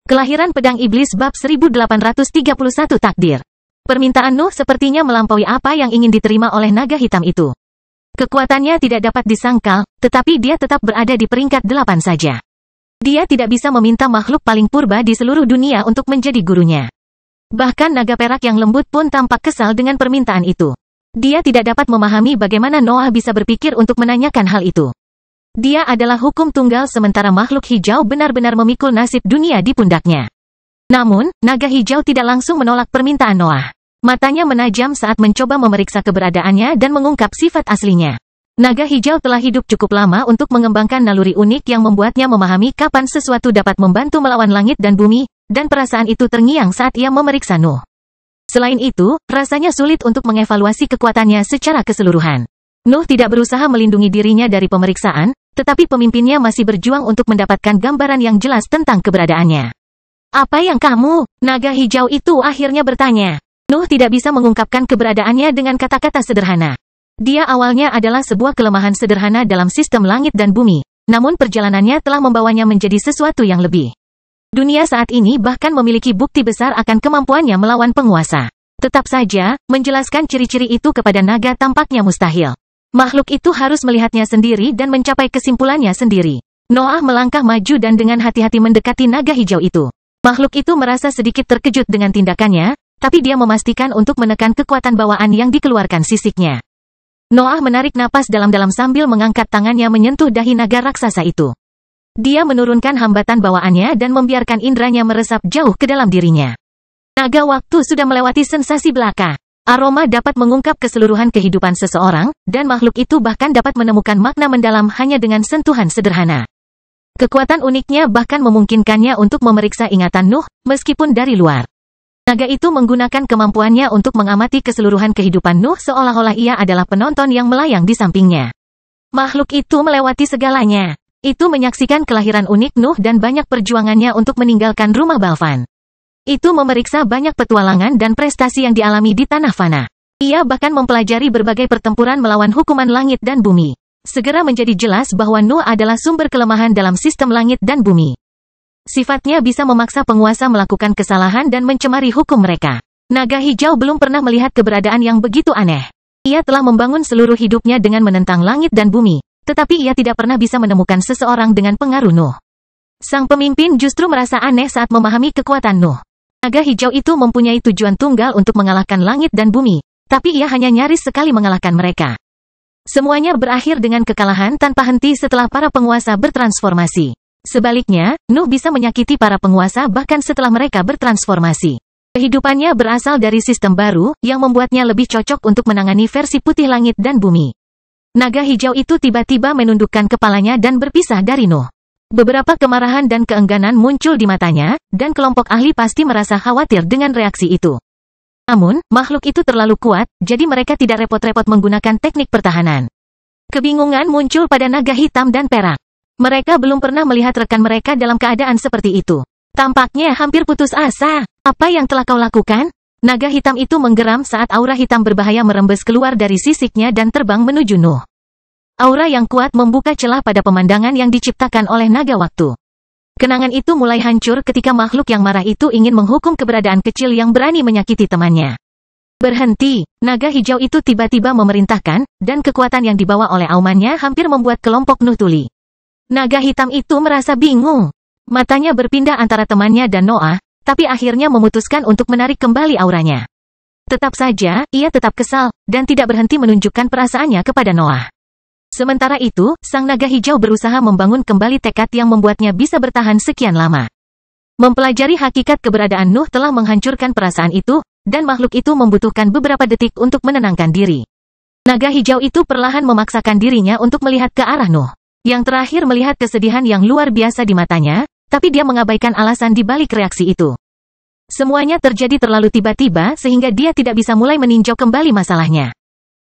Kelahiran Pedang Iblis bab 1831 takdir. Permintaan Nuh sepertinya melampaui apa yang ingin diterima oleh naga hitam itu. Kekuatannya tidak dapat disangkal, tetapi dia tetap berada di peringkat 8 saja. Dia tidak bisa meminta makhluk paling purba di seluruh dunia untuk menjadi gurunya. Bahkan naga perak yang lembut pun tampak kesal dengan permintaan itu. Dia tidak dapat memahami bagaimana Noah bisa berpikir untuk menanyakan hal itu. Dia adalah hukum tunggal sementara makhluk hijau benar-benar memikul nasib dunia di pundaknya. Namun, naga hijau tidak langsung menolak permintaan Noah. Matanya menajam saat mencoba memeriksa keberadaannya dan mengungkap sifat aslinya. Naga hijau telah hidup cukup lama untuk mengembangkan naluri unik yang membuatnya memahami kapan sesuatu dapat membantu melawan langit dan bumi, dan perasaan itu terngiang saat ia memeriksa Nuh. Selain itu, rasanya sulit untuk mengevaluasi kekuatannya secara keseluruhan. Nuh tidak berusaha melindungi dirinya dari pemeriksaan, tetapi pemimpinnya masih berjuang untuk mendapatkan gambaran yang jelas tentang keberadaannya. Apa yang kamu, naga hijau itu akhirnya bertanya. Nuh tidak bisa mengungkapkan keberadaannya dengan kata-kata sederhana. Dia awalnya adalah sebuah kelemahan sederhana dalam sistem langit dan bumi, namun perjalanannya telah membawanya menjadi sesuatu yang lebih. Dunia saat ini bahkan memiliki bukti besar akan kemampuannya melawan penguasa. Tetap saja, menjelaskan ciri-ciri itu kepada naga tampaknya mustahil. Makhluk itu harus melihatnya sendiri dan mencapai kesimpulannya sendiri. Noah melangkah maju dan dengan hati-hati mendekati naga hijau itu. Makhluk itu merasa sedikit terkejut dengan tindakannya, tapi dia memastikan untuk menekan kekuatan bawaan yang dikeluarkan sisiknya. Noah menarik napas dalam-dalam sambil mengangkat tangannya menyentuh dahi naga raksasa itu. Dia menurunkan hambatan bawaannya dan membiarkan indranya meresap jauh ke dalam dirinya. Naga waktu sudah melewati sensasi belaka. Aroma dapat mengungkap keseluruhan kehidupan seseorang, dan makhluk itu bahkan dapat menemukan makna mendalam hanya dengan sentuhan sederhana. Kekuatan uniknya bahkan memungkinkannya untuk memeriksa ingatan Nuh, meskipun dari luar. Naga itu menggunakan kemampuannya untuk mengamati keseluruhan kehidupan Nuh seolah-olah ia adalah penonton yang melayang di sampingnya. Makhluk itu melewati segalanya. Itu menyaksikan kelahiran unik Nuh dan banyak perjuangannya untuk meninggalkan rumah Balvan. Itu memeriksa banyak petualangan dan prestasi yang dialami di tanah fana. Ia bahkan mempelajari berbagai pertempuran melawan hukuman langit dan bumi. Segera menjadi jelas bahwa Nuh adalah sumber kelemahan dalam sistem langit dan bumi. Sifatnya bisa memaksa penguasa melakukan kesalahan dan mencemari hukum mereka. Naga hijau belum pernah melihat keberadaan yang begitu aneh. Ia telah membangun seluruh hidupnya dengan menentang langit dan bumi, tetapi ia tidak pernah bisa menemukan seseorang dengan pengaruh Nuh. Sang pemimpin justru merasa aneh saat memahami kekuatan Nuh. Naga hijau itu mempunyai tujuan tunggal untuk mengalahkan langit dan bumi, tapi ia hanya nyaris sekali mengalahkan mereka. Semuanya berakhir dengan kekalahan tanpa henti setelah para penguasa bertransformasi. Sebaliknya, Nuh bisa menyakiti para penguasa bahkan setelah mereka bertransformasi. Kehidupannya berasal dari sistem baru, yang membuatnya lebih cocok untuk menangani versi putih langit dan bumi. Naga hijau itu tiba-tiba menundukkan kepalanya dan berpisah dari Nuh. Beberapa kemarahan dan keengganan muncul di matanya, dan kelompok ahli pasti merasa khawatir dengan reaksi itu. Namun, makhluk itu terlalu kuat, jadi mereka tidak repot-repot menggunakan teknik pertahanan. Kebingungan muncul pada naga hitam dan perak. Mereka belum pernah melihat rekan mereka dalam keadaan seperti itu. Tampaknya hampir putus asa. Apa yang telah kau lakukan? Naga hitam itu menggeram saat aura hitam berbahaya merembes keluar dari sisiknya dan terbang menuju Nuh. Aura yang kuat membuka celah pada pemandangan yang diciptakan oleh naga waktu. Kenangan itu mulai hancur ketika makhluk yang marah itu ingin menghukum keberadaan kecil yang berani menyakiti temannya. Berhenti, naga hijau itu tiba-tiba memerintahkan, dan kekuatan yang dibawa oleh aumannya hampir membuat kelompok Nuh tuli. Naga hitam itu merasa bingung. Matanya berpindah antara temannya dan Noah, tapi akhirnya memutuskan untuk menarik kembali auranya. Tetap saja, ia tetap kesal, dan tidak berhenti menunjukkan perasaannya kepada Noah. Sementara itu, sang naga hijau berusaha membangun kembali tekad yang membuatnya bisa bertahan sekian lama. Mempelajari hakikat keberadaan Nuh telah menghancurkan perasaan itu, dan makhluk itu membutuhkan beberapa detik untuk menenangkan diri. Naga hijau itu perlahan memaksakan dirinya untuk melihat ke arah Nuh. Yang terakhir melihat kesedihan yang luar biasa di matanya, tapi dia mengabaikan alasan di balik reaksi itu. Semuanya terjadi terlalu tiba-tiba sehingga dia tidak bisa mulai meninjau kembali masalahnya.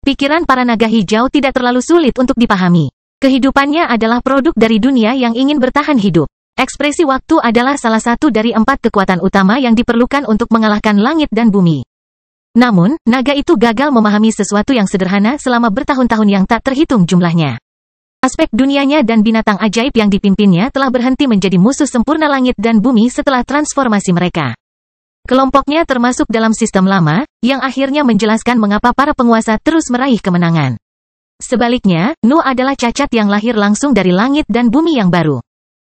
Pikiran para naga hijau tidak terlalu sulit untuk dipahami. Kehidupannya adalah produk dari dunia yang ingin bertahan hidup. Ekspresi waktu adalah salah satu dari 4 kekuatan utama yang diperlukan untuk mengalahkan langit dan bumi. Namun, naga itu gagal memahami sesuatu yang sederhana selama bertahun-tahun yang tak terhitung jumlahnya. Aspek dunianya dan binatang ajaib yang dipimpinnya telah berhenti menjadi musuh sempurna langit dan bumi setelah transformasi mereka. Kelompoknya termasuk dalam sistem lama, yang akhirnya menjelaskan mengapa para penguasa terus meraih kemenangan. Sebaliknya, Nuh adalah cacat yang lahir langsung dari langit dan bumi yang baru.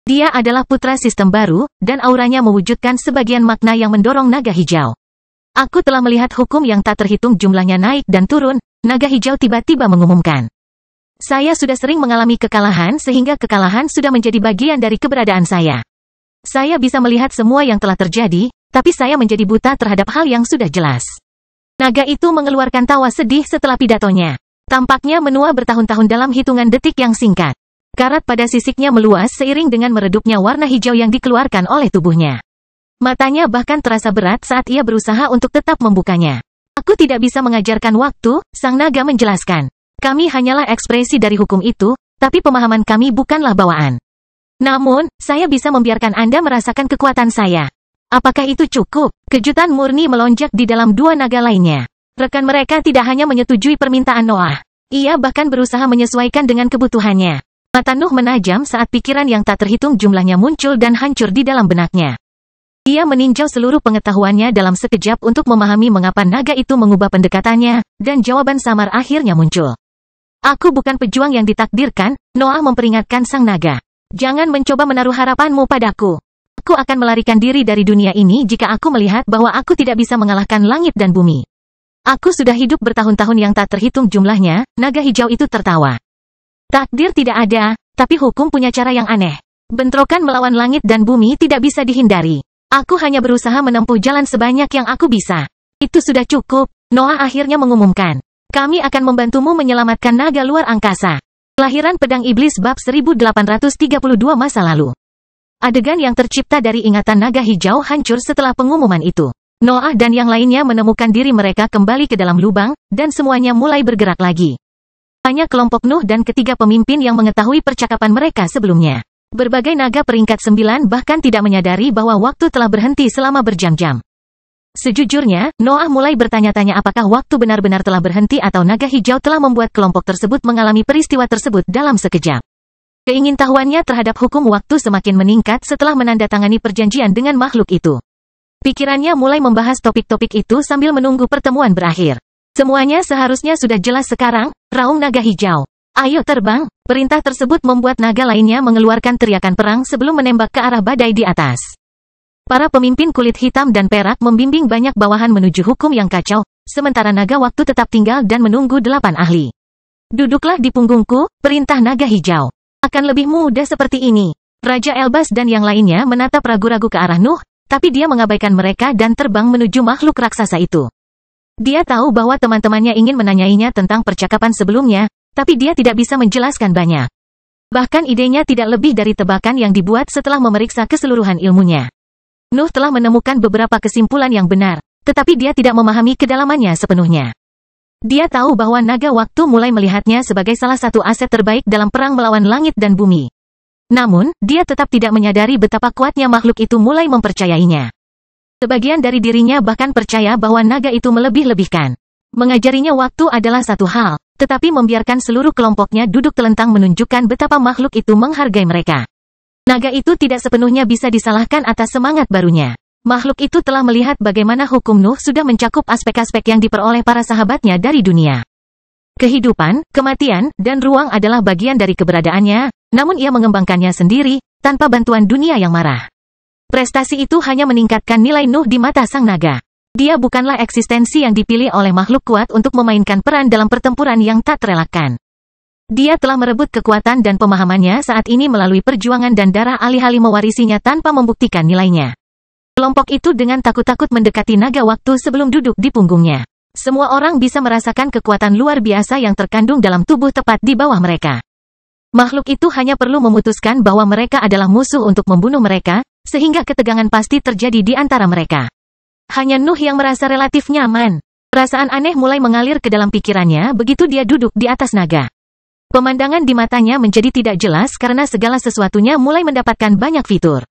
Dia adalah putra sistem baru, dan auranya mewujudkan sebagian makna yang mendorong naga hijau. Aku telah melihat hukum yang tak terhitung jumlahnya naik dan turun, naga hijau tiba-tiba mengumumkan. Saya sudah sering mengalami kekalahan sehingga kekalahan sudah menjadi bagian dari keberadaan saya. Saya bisa melihat semua yang telah terjadi, tapi saya menjadi buta terhadap hal yang sudah jelas. Naga itu mengeluarkan tawa sedih setelah pidatonya. Tampaknya menua bertahun-tahun dalam hitungan detik yang singkat. Karat pada sisiknya meluas seiring dengan meredupnya warna hijau yang dikeluarkan oleh tubuhnya. Matanya bahkan terasa berat saat ia berusaha untuk tetap membukanya. Aku tidak bisa mengajarkan waktu, sang naga menjelaskan. Kami hanyalah ekspresi dari hukum itu, tapi pemahaman kami bukanlah bawaan. Namun, saya bisa membiarkan Anda merasakan kekuatan saya. Apakah itu cukup? Kejutan murni melonjak di dalam dua naga lainnya. Rekan mereka tidak hanya menyetujui permintaan Noah. Ia bahkan berusaha menyesuaikan dengan kebutuhannya. Mata Nuh menajam saat pikiran yang tak terhitung jumlahnya muncul dan hancur di dalam benaknya. Ia meninjau seluruh pengetahuannya dalam sekejap untuk memahami mengapa naga itu mengubah pendekatannya, dan jawaban samar akhirnya muncul. Aku bukan pejuang yang ditakdirkan, Noah memperingatkan sang naga. Jangan mencoba menaruh harapanmu padaku. Aku akan melarikan diri dari dunia ini jika aku melihat bahwa aku tidak bisa mengalahkan langit dan bumi. Aku sudah hidup bertahun-tahun yang tak terhitung jumlahnya, naga hijau itu tertawa. Takdir tidak ada, tapi hukum punya cara yang aneh. Bentrokan melawan langit dan bumi tidak bisa dihindari. Aku hanya berusaha menempuh jalan sebanyak yang aku bisa. Itu sudah cukup, Noah akhirnya mengumumkan. Kami akan membantumu menyelamatkan naga luar angkasa. Kelahiran Pedang Iblis bab 1832 masa lalu. Adegan yang tercipta dari ingatan naga hijau hancur setelah pengumuman itu. Noah dan yang lainnya menemukan diri mereka kembali ke dalam lubang, dan semuanya mulai bergerak lagi. Hanya kelompok Nuh dan ketiga pemimpin yang mengetahui percakapan mereka sebelumnya. Berbagai naga peringkat 9 bahkan tidak menyadari bahwa waktu telah berhenti selama berjam-jam. Sejujurnya, Noah mulai bertanya-tanya apakah waktu benar-benar telah berhenti atau naga hijau telah membuat kelompok tersebut mengalami peristiwa tersebut dalam sekejap. Keingintahuannya terhadap hukum waktu semakin meningkat setelah menandatangani perjanjian dengan makhluk itu. Pikirannya mulai membahas topik-topik itu sambil menunggu pertemuan berakhir. Semuanya seharusnya sudah jelas sekarang, raung naga hijau. Ayo terbang, perintah tersebut membuat naga lainnya mengeluarkan teriakan perang sebelum menembak ke arah badai di atas. Para pemimpin kulit hitam dan perak membimbing banyak bawahan menuju hukum yang kacau, sementara naga waktu tetap tinggal dan menunggu 8 ahli. Duduklah di punggungku, perintah naga hijau. Akan lebih mudah seperti ini. Raja Elbas dan yang lainnya menatap ragu-ragu ke arah Nuh, tapi dia mengabaikan mereka dan terbang menuju makhluk raksasa itu. Dia tahu bahwa teman-temannya ingin menanyainya tentang percakapan sebelumnya, tapi dia tidak bisa menjelaskan banyak. Bahkan idenya tidak lebih dari tebakan yang dibuat setelah memeriksa keseluruhan ilmunya. Nuh telah menemukan beberapa kesimpulan yang benar, tetapi dia tidak memahami kedalamannya sepenuhnya. Dia tahu bahwa naga waktu mulai melihatnya sebagai salah satu aset terbaik dalam perang melawan langit dan bumi. Namun, dia tetap tidak menyadari betapa kuatnya makhluk itu mulai mempercayainya. Sebagian dari dirinya bahkan percaya bahwa naga itu melebih-lebihkan. Mengajarinya waktu adalah satu hal, tetapi membiarkan seluruh kelompoknya duduk telentang menunjukkan betapa makhluk itu menghargai mereka. Naga itu tidak sepenuhnya bisa disalahkan atas semangat barunya. Makhluk itu telah melihat bagaimana hukum Nuh sudah mencakup aspek-aspek yang diperoleh para sahabatnya dari dunia. Kehidupan, kematian, dan ruang adalah bagian dari keberadaannya, namun ia mengembangkannya sendiri, tanpa bantuan dunia yang marah. Prestasi itu hanya meningkatkan nilai Nuh di mata sang naga. Dia bukanlah eksistensi yang dipilih oleh makhluk kuat untuk memainkan peran dalam pertempuran yang tak terelakkan. Dia telah merebut kekuatan dan pemahamannya saat ini melalui perjuangan dan darah alih-alih mewarisinya tanpa membuktikan nilainya. Kelompok itu dengan takut-takut mendekati naga waktu sebelum duduk di punggungnya. Semua orang bisa merasakan kekuatan luar biasa yang terkandung dalam tubuh tepat di bawah mereka. Makhluk itu hanya perlu memutuskan bahwa mereka adalah musuh untuk membunuh mereka, sehingga ketegangan pasti terjadi di antara mereka. Hanya Nuh yang merasa relatif nyaman. Perasaan aneh mulai mengalir ke dalam pikirannya begitu dia duduk di atas naga. Pemandangan di matanya menjadi tidak jelas karena segala sesuatunya mulai mendapatkan banyak fitur.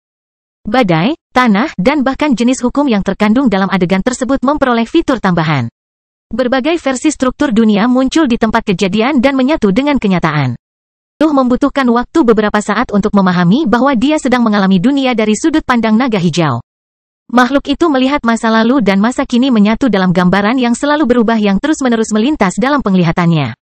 Badai, tanah, dan bahkan jenis hukum yang terkandung dalam adegan tersebut memperoleh fitur tambahan. Berbagai versi struktur dunia muncul di tempat kejadian dan menyatu dengan kenyataan. Nuh membutuhkan waktu beberapa saat untuk memahami bahwa dia sedang mengalami dunia dari sudut pandang naga hijau. Makhluk itu melihat masa lalu dan masa kini menyatu dalam gambaran yang selalu berubah yang terus-menerus melintas dalam penglihatannya.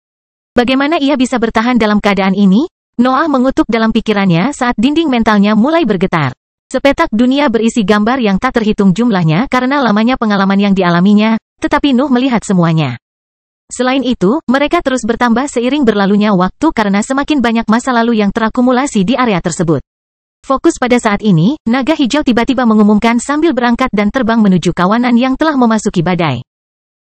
Bagaimana ia bisa bertahan dalam keadaan ini? Noah mengutuk dalam pikirannya saat dinding mentalnya mulai bergetar. Sepetak dunia berisi gambar yang tak terhitung jumlahnya karena lamanya pengalaman yang dialaminya, tetapi Nuh melihat semuanya. Selain itu, mereka terus bertambah seiring berlalunya waktu karena semakin banyak masa lalu yang terakumulasi di area tersebut. Fokus pada saat ini, naga hijau tiba-tiba mengumumkan sambil berangkat dan terbang menuju kawanan yang telah memasuki badai.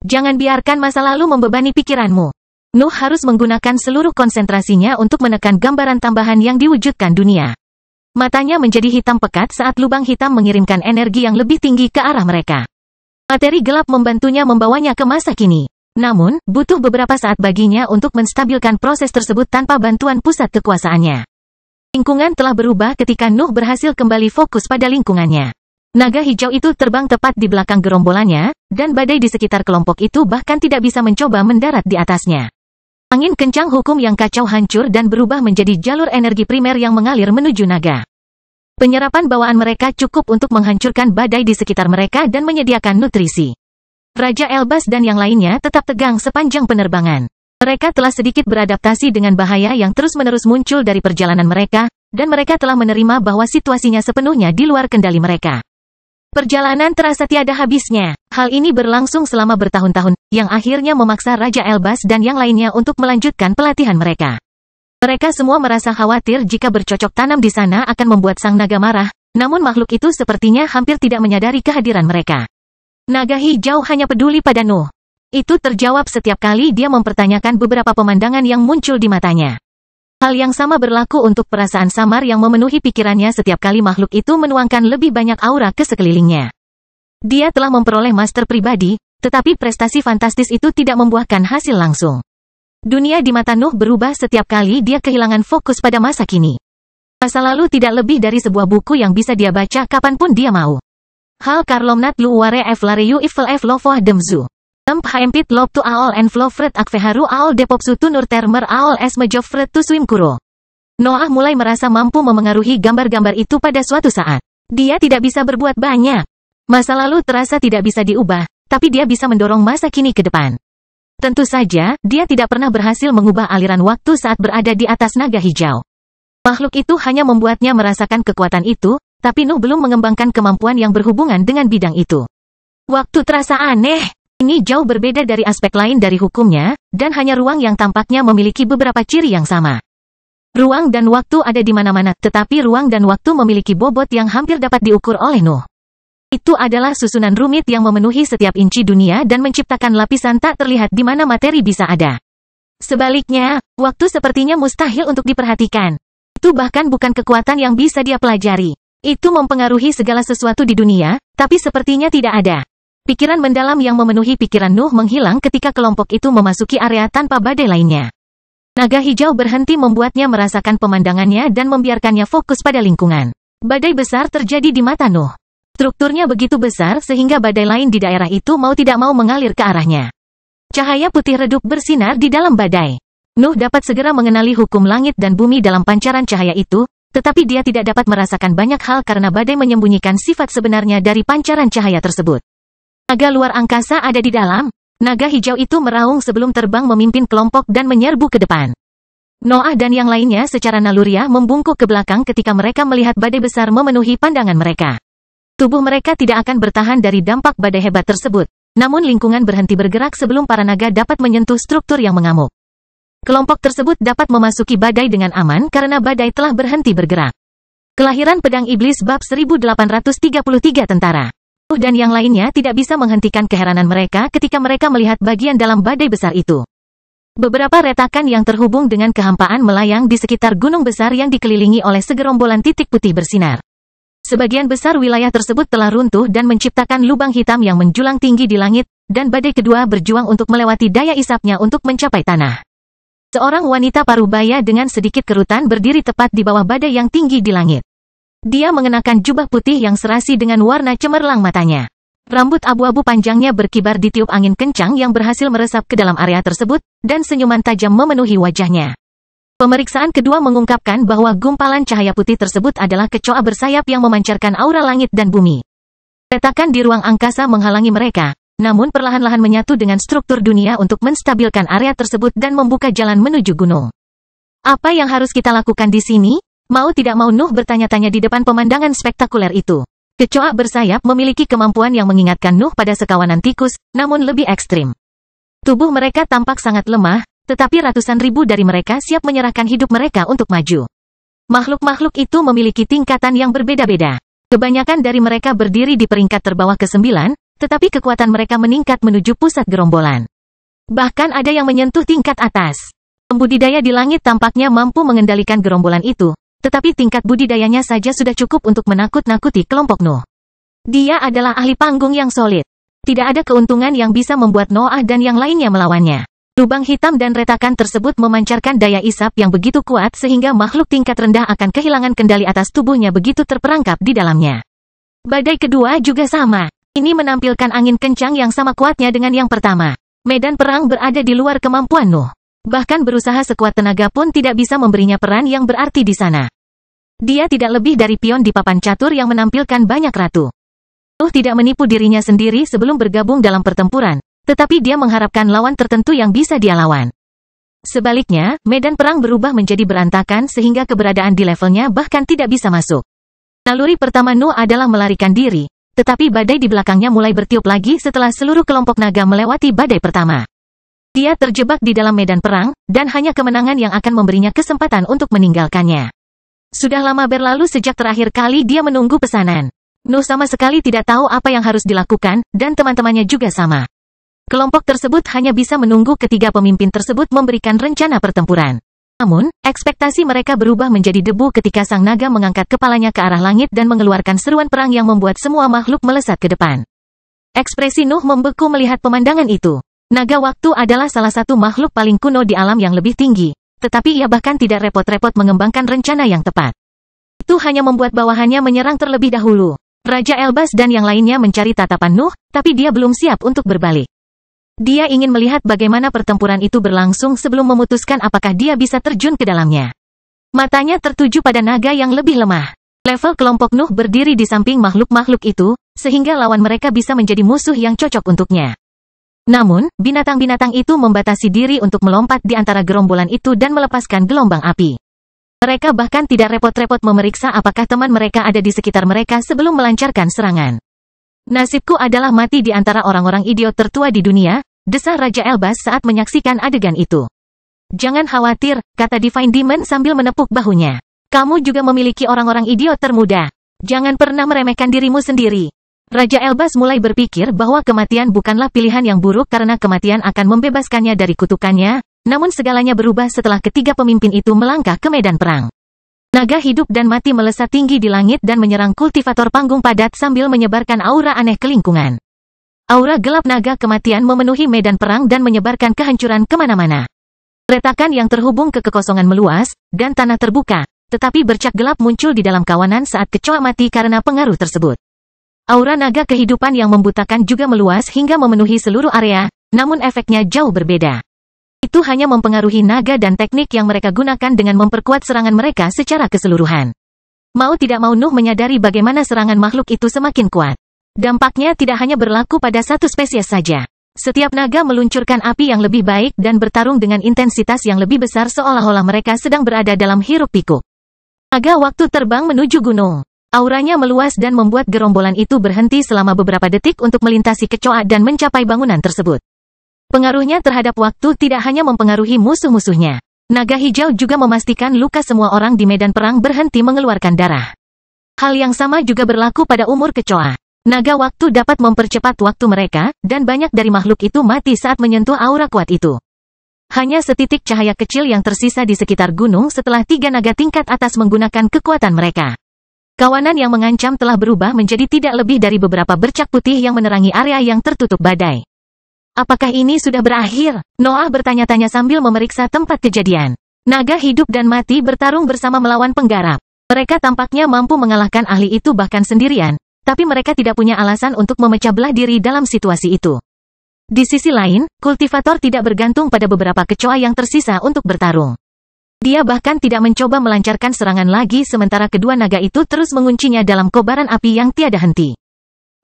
Jangan biarkan masa lalu membebani pikiranmu. Nuh harus menggunakan seluruh konsentrasinya untuk menekan gambaran tambahan yang diwujudkan dunia. Matanya menjadi hitam pekat saat lubang hitam mengirimkan energi yang lebih tinggi ke arah mereka. Materi gelap membantunya membawanya ke masa kini. Namun, butuh beberapa saat baginya untuk menstabilkan proses tersebut tanpa bantuan pusat kekuasaannya. Lingkungan telah berubah ketika Nuh berhasil kembali fokus pada lingkungannya. Naga hijau itu terbang tepat di belakang gerombolannya, dan badai di sekitar kelompok itu bahkan tidak bisa mencoba mendarat di atasnya. Angin kencang hukum yang kacau hancur dan berubah menjadi jalur energi primer yang mengalir menuju naga. Penyerapan bawaan mereka cukup untuk menghancurkan badai di sekitar mereka dan menyediakan nutrisi. Raja Elbas dan yang lainnya tetap tegang sepanjang penerbangan. Mereka telah sedikit beradaptasi dengan bahaya yang terus-menerus muncul dari perjalanan mereka, dan mereka telah menerima bahwa situasinya sepenuhnya di luar kendali mereka. Perjalanan terasa tiada habisnya. Hal ini berlangsung selama bertahun-tahun, yang akhirnya memaksa Raja Elbas dan yang lainnya untuk melanjutkan pelatihan mereka. Mereka semua merasa khawatir jika bercocok tanam di sana akan membuat sang naga marah, namun makhluk itu sepertinya hampir tidak menyadari kehadiran mereka. Naga hijau hanya peduli pada Nuh. Itu terjawab setiap kali dia mempertanyakan beberapa pemandangan yang muncul di matanya. Hal yang sama berlaku untuk perasaan samar yang memenuhi pikirannya setiap kali makhluk itu menuangkan lebih banyak aura ke sekelilingnya. Dia telah memperoleh master pribadi, tetapi prestasi fantastis itu tidak membuahkan hasil langsung. Dunia di mata Nuh berubah setiap kali dia kehilangan fokus pada masa kini. Masa lalu tidak lebih dari sebuah buku yang bisa dia baca kapanpun dia mau. Hal karlomnat luare eflareu ifel lovoah demzu. Hempit lop tu aol en flofret akveharu aol depopsu tu nur termer aol es mejofret tu swim kuro. Noah mulai merasa mampu memengaruhi gambar-gambar itu pada suatu saat. Dia tidak bisa berbuat banyak. Masa lalu terasa tidak bisa diubah, tapi dia bisa mendorong masa kini ke depan. Tentu saja, dia tidak pernah berhasil mengubah aliran waktu saat berada di atas naga hijau. Makhluk itu hanya membuatnya merasakan kekuatan itu, tapi Nuh belum mengembangkan kemampuan yang berhubungan dengan bidang itu. Waktu terasa aneh. Ini jauh berbeda dari aspek lain dari hukumnya, dan hanya ruang yang tampaknya memiliki beberapa ciri yang sama. Ruang dan waktu ada di mana-mana, tetapi ruang dan waktu memiliki bobot yang hampir dapat diukur oleh Nuh. Itu adalah susunan rumit yang memenuhi setiap inci dunia dan menciptakan lapisan tak terlihat di mana materi bisa ada. Sebaliknya, waktu sepertinya mustahil untuk diperhatikan. Itu bahkan bukan kekuatan yang bisa dia pelajari. Itu mempengaruhi segala sesuatu di dunia, tapi sepertinya tidak ada. Pikiran mendalam yang memenuhi pikiran Nuh menghilang ketika kelompok itu memasuki area tanpa badai lainnya. Naga hijau berhenti membuatnya merasakan pemandangannya dan membiarkannya fokus pada lingkungan. Badai besar terjadi di mata Nuh. Strukturnya begitu besar sehingga badai lain di daerah itu mau tidak mau mengalir ke arahnya. Cahaya putih redup bersinar di dalam badai. Nuh dapat segera mengenali hukum langit dan bumi dalam pancaran cahaya itu, tetapi dia tidak dapat merasakan banyak hal karena badai menyembunyikan sifat sebenarnya dari pancaran cahaya tersebut. Naga luar angkasa ada di dalam. Naga hijau itu meraung sebelum terbang memimpin kelompok dan menyerbu ke depan. Noah dan yang lainnya secara naluriah membungkuk ke belakang ketika mereka melihat badai besar memenuhi pandangan mereka. Tubuh mereka tidak akan bertahan dari dampak badai hebat tersebut, namun lingkungan berhenti bergerak sebelum para naga dapat menyentuh struktur yang mengamuk. Kelompok tersebut dapat memasuki badai dengan aman karena badai telah berhenti bergerak. Kelahiran Pedang Iblis bab 1833 tentara dan yang lainnya tidak bisa menghentikan keheranan mereka ketika mereka melihat bagian dalam badai besar itu. Beberapa retakan yang terhubung dengan kehampaan melayang di sekitar gunung besar yang dikelilingi oleh segerombolan titik putih bersinar. Sebagian besar wilayah tersebut telah runtuh dan menciptakan lubang hitam yang menjulang tinggi di langit, dan badai kedua berjuang untuk melewati daya isapnya untuk mencapai tanah. Seorang wanita parubaya dengan sedikit kerutan berdiri tepat di bawah badai yang tinggi di langit. Dia mengenakan jubah putih yang serasi dengan warna cemerlang matanya. Rambut abu-abu panjangnya berkibar ditiup angin kencang yang berhasil meresap ke dalam area tersebut, dan senyuman tajam memenuhi wajahnya. Pemeriksaan kedua mengungkapkan bahwa gumpalan cahaya putih tersebut adalah kecoa bersayap yang memancarkan aura langit dan bumi. Retakan di ruang angkasa menghalangi mereka, namun perlahan-lahan menyatu dengan struktur dunia untuk menstabilkan area tersebut dan membuka jalan menuju gunung. Apa yang harus kita lakukan di sini? Mau tidak mau Nuh bertanya-tanya di depan pemandangan spektakuler itu. Kecoa bersayap memiliki kemampuan yang mengingatkan Nuh pada sekawanan tikus, namun lebih ekstrim. Tubuh mereka tampak sangat lemah, tetapi ratusan ribu dari mereka siap menyerahkan hidup mereka untuk maju. Makhluk-makhluk itu memiliki tingkatan yang berbeda-beda. Kebanyakan dari mereka berdiri di peringkat terbawah ke-9, tetapi kekuatan mereka meningkat menuju pusat gerombolan. Bahkan ada yang menyentuh tingkat atas. Pembudidaya di langit tampaknya mampu mengendalikan gerombolan itu, tetapi tingkat budidayanya saja sudah cukup untuk menakut-nakuti kelompok Nuh. Dia adalah ahli panggung yang solid. Tidak ada keuntungan yang bisa membuat Noah dan yang lainnya melawannya. Lubang hitam dan retakan tersebut memancarkan daya isap yang begitu kuat sehingga makhluk tingkat rendah akan kehilangan kendali atas tubuhnya begitu terperangkap di dalamnya. Badai kedua juga sama. Ini menampilkan angin kencang yang sama kuatnya dengan yang pertama. Medan perang berada di luar kemampuan Nuh. Bahkan berusaha sekuat tenaga pun tidak bisa memberinya peran yang berarti di sana. Dia tidak lebih dari pion di papan catur yang menampilkan banyak ratu. Nuh tidak menipu dirinya sendiri sebelum bergabung dalam pertempuran. Tetapi dia mengharapkan lawan tertentu yang bisa dia lawan. Sebaliknya, medan perang berubah menjadi berantakan sehingga keberadaan di levelnya bahkan tidak bisa masuk. Naluri pertama Nuh adalah melarikan diri, tetapi badai di belakangnya mulai bertiup lagi setelah seluruh kelompok naga melewati badai pertama. Dia terjebak di dalam medan perang, dan hanya kemenangan yang akan memberinya kesempatan untuk meninggalkannya. Sudah lama berlalu sejak terakhir kali dia menunggu pesanan. Nuh sama sekali tidak tahu apa yang harus dilakukan, dan teman-temannya juga sama. Kelompok tersebut hanya bisa menunggu ketiga pemimpin tersebut memberikan rencana pertempuran. Namun, ekspektasi mereka berubah menjadi debu ketika sang naga mengangkat kepalanya ke arah langit dan mengeluarkan seruan perang yang membuat semua makhluk melesat ke depan. Ekspresi Nuh membeku melihat pemandangan itu. Naga waktu adalah salah satu makhluk paling kuno di alam yang lebih tinggi, tetapi ia bahkan tidak repot-repot mengembangkan rencana yang tepat. Itu hanya membuat bawahannya menyerang terlebih dahulu. Raja Elbas dan yang lainnya mencari tatapan Nuh, tapi dia belum siap untuk berbalik. Dia ingin melihat bagaimana pertempuran itu berlangsung sebelum memutuskan apakah dia bisa terjun ke dalamnya. Matanya tertuju pada naga yang lebih lemah. Level kelompok Nuh berdiri di samping makhluk-makhluk itu, sehingga lawan mereka bisa menjadi musuh yang cocok untuknya. Namun, binatang-binatang itu membatasi diri untuk melompat di antara gerombolan itu dan melepaskan gelombang api. Mereka bahkan tidak repot-repot memeriksa apakah teman mereka ada di sekitar mereka sebelum melancarkan serangan. Nasibku adalah mati di antara orang-orang idiot tertua di dunia, desah Raja Elbas saat menyaksikan adegan itu. Jangan khawatir, kata Divine Demon sambil menepuk bahunya. Kamu juga memiliki orang-orang idiot termuda. Jangan pernah meremehkan dirimu sendiri. Raja Elbas mulai berpikir bahwa kematian bukanlah pilihan yang buruk karena kematian akan membebaskannya dari kutukannya, namun segalanya berubah setelah ketiga pemimpin itu melangkah ke medan perang. Naga hidup dan mati melesat tinggi di langit dan menyerang kultivator panggung padat sambil menyebarkan aura aneh ke lingkungan. Aura gelap naga kematian memenuhi medan perang dan menyebarkan kehancuran kemana-mana. Retakan yang terhubung ke kekosongan meluas, dan tanah terbuka, tetapi bercak gelap muncul di dalam kawanan saat kecoa mati karena pengaruh tersebut. Aura naga kehidupan yang membutakan juga meluas hingga memenuhi seluruh area, namun efeknya jauh berbeda. Itu hanya mempengaruhi naga dan teknik yang mereka gunakan dengan memperkuat serangan mereka secara keseluruhan. Mau tidak mau Nuh menyadari bagaimana serangan makhluk itu semakin kuat. Dampaknya tidak hanya berlaku pada satu spesies saja. Setiap naga meluncurkan api yang lebih baik dan bertarung dengan intensitas yang lebih besar seolah-olah mereka sedang berada dalam hiruk-pikuk. Naga waktu terbang menuju gunung. Auranya meluas dan membuat gerombolan itu berhenti selama beberapa detik untuk melintasi kecoa dan mencapai bangunan tersebut. Pengaruhnya terhadap waktu tidak hanya mempengaruhi musuh-musuhnya. Naga hijau juga memastikan luka semua orang di medan perang berhenti mengeluarkan darah. Hal yang sama juga berlaku pada umur kecoa. Naga waktu dapat mempercepat waktu mereka, dan banyak dari makhluk itu mati saat menyentuh aura kuat itu. Hanya setitik cahaya kecil yang tersisa di sekitar gunung setelah tiga naga tingkat atas menggunakan kekuatan mereka. Kawanan yang mengancam telah berubah menjadi tidak lebih dari beberapa bercak putih yang menerangi area yang tertutup badai. Apakah ini sudah berakhir? Noah bertanya-tanya sambil memeriksa tempat kejadian. Naga hidup dan mati bertarung bersama melawan penggarap. Mereka tampaknya mampu mengalahkan ahli itu bahkan sendirian, tapi mereka tidak punya alasan untuk memecah belah diri dalam situasi itu. Di sisi lain, kultivator tidak bergantung pada beberapa kecoa yang tersisa untuk bertarung. Dia bahkan tidak mencoba melancarkan serangan lagi sementara kedua naga itu terus menguncinya dalam kobaran api yang tiada henti.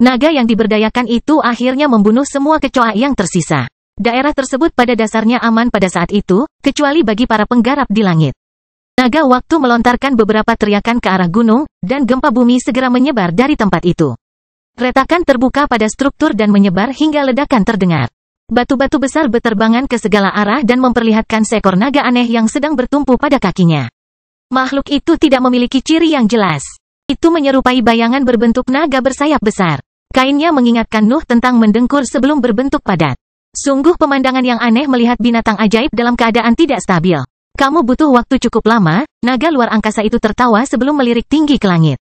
Naga yang diberdayakan itu akhirnya membunuh semua kecoa yang tersisa. Daerah tersebut pada dasarnya aman pada saat itu, kecuali bagi para penggarap di langit. Naga waktu melontarkan beberapa teriakan ke arah gunung, dan gempa bumi segera menyebar dari tempat itu. Retakan terbuka pada struktur dan menyebar hingga ledakan terdengar. Batu-batu besar beterbangan ke segala arah dan memperlihatkan seekor naga aneh yang sedang bertumpu pada kakinya. Makhluk itu tidak memiliki ciri yang jelas. Itu menyerupai bayangan berbentuk naga bersayap besar. Kainnya mengingatkan Nuh tentang mendengkur sebelum berbentuk padat. Sungguh pemandangan yang aneh melihat binatang ajaib dalam keadaan tidak stabil. Kamu butuh waktu cukup lama, naga luar angkasa itu tertawa sebelum melirik tinggi ke langit.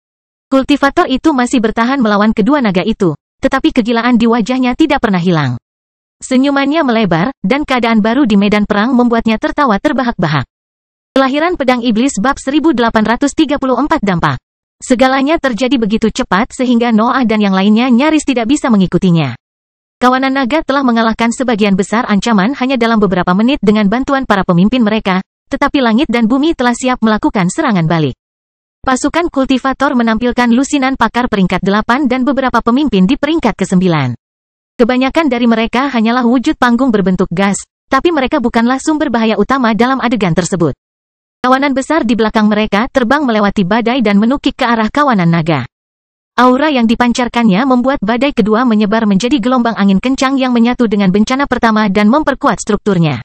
Kultivator itu masih bertahan melawan kedua naga itu, tetapi kegilaan di wajahnya tidak pernah hilang. Senyumannya melebar, dan keadaan baru di medan perang membuatnya tertawa terbahak-bahak. Kelahiran Pedang Iblis bab 1834 dampak. Segalanya terjadi begitu cepat sehingga Noah dan yang lainnya nyaris tidak bisa mengikutinya. Kawanan naga telah mengalahkan sebagian besar ancaman hanya dalam beberapa menit dengan bantuan para pemimpin mereka, tetapi langit dan bumi telah siap melakukan serangan balik. Pasukan kultivator menampilkan lusinan pakar peringkat 8 dan beberapa pemimpin di peringkat ke-9. Kebanyakan dari mereka hanyalah wujud panggung berbentuk gas, tapi mereka bukanlah sumber bahaya utama dalam adegan tersebut. Kawanan besar di belakang mereka terbang melewati badai dan menukik ke arah kawanan naga. Aura yang dipancarkannya membuat badai kedua menyebar menjadi gelombang angin kencang yang menyatu dengan bencana pertama dan memperkuat strukturnya.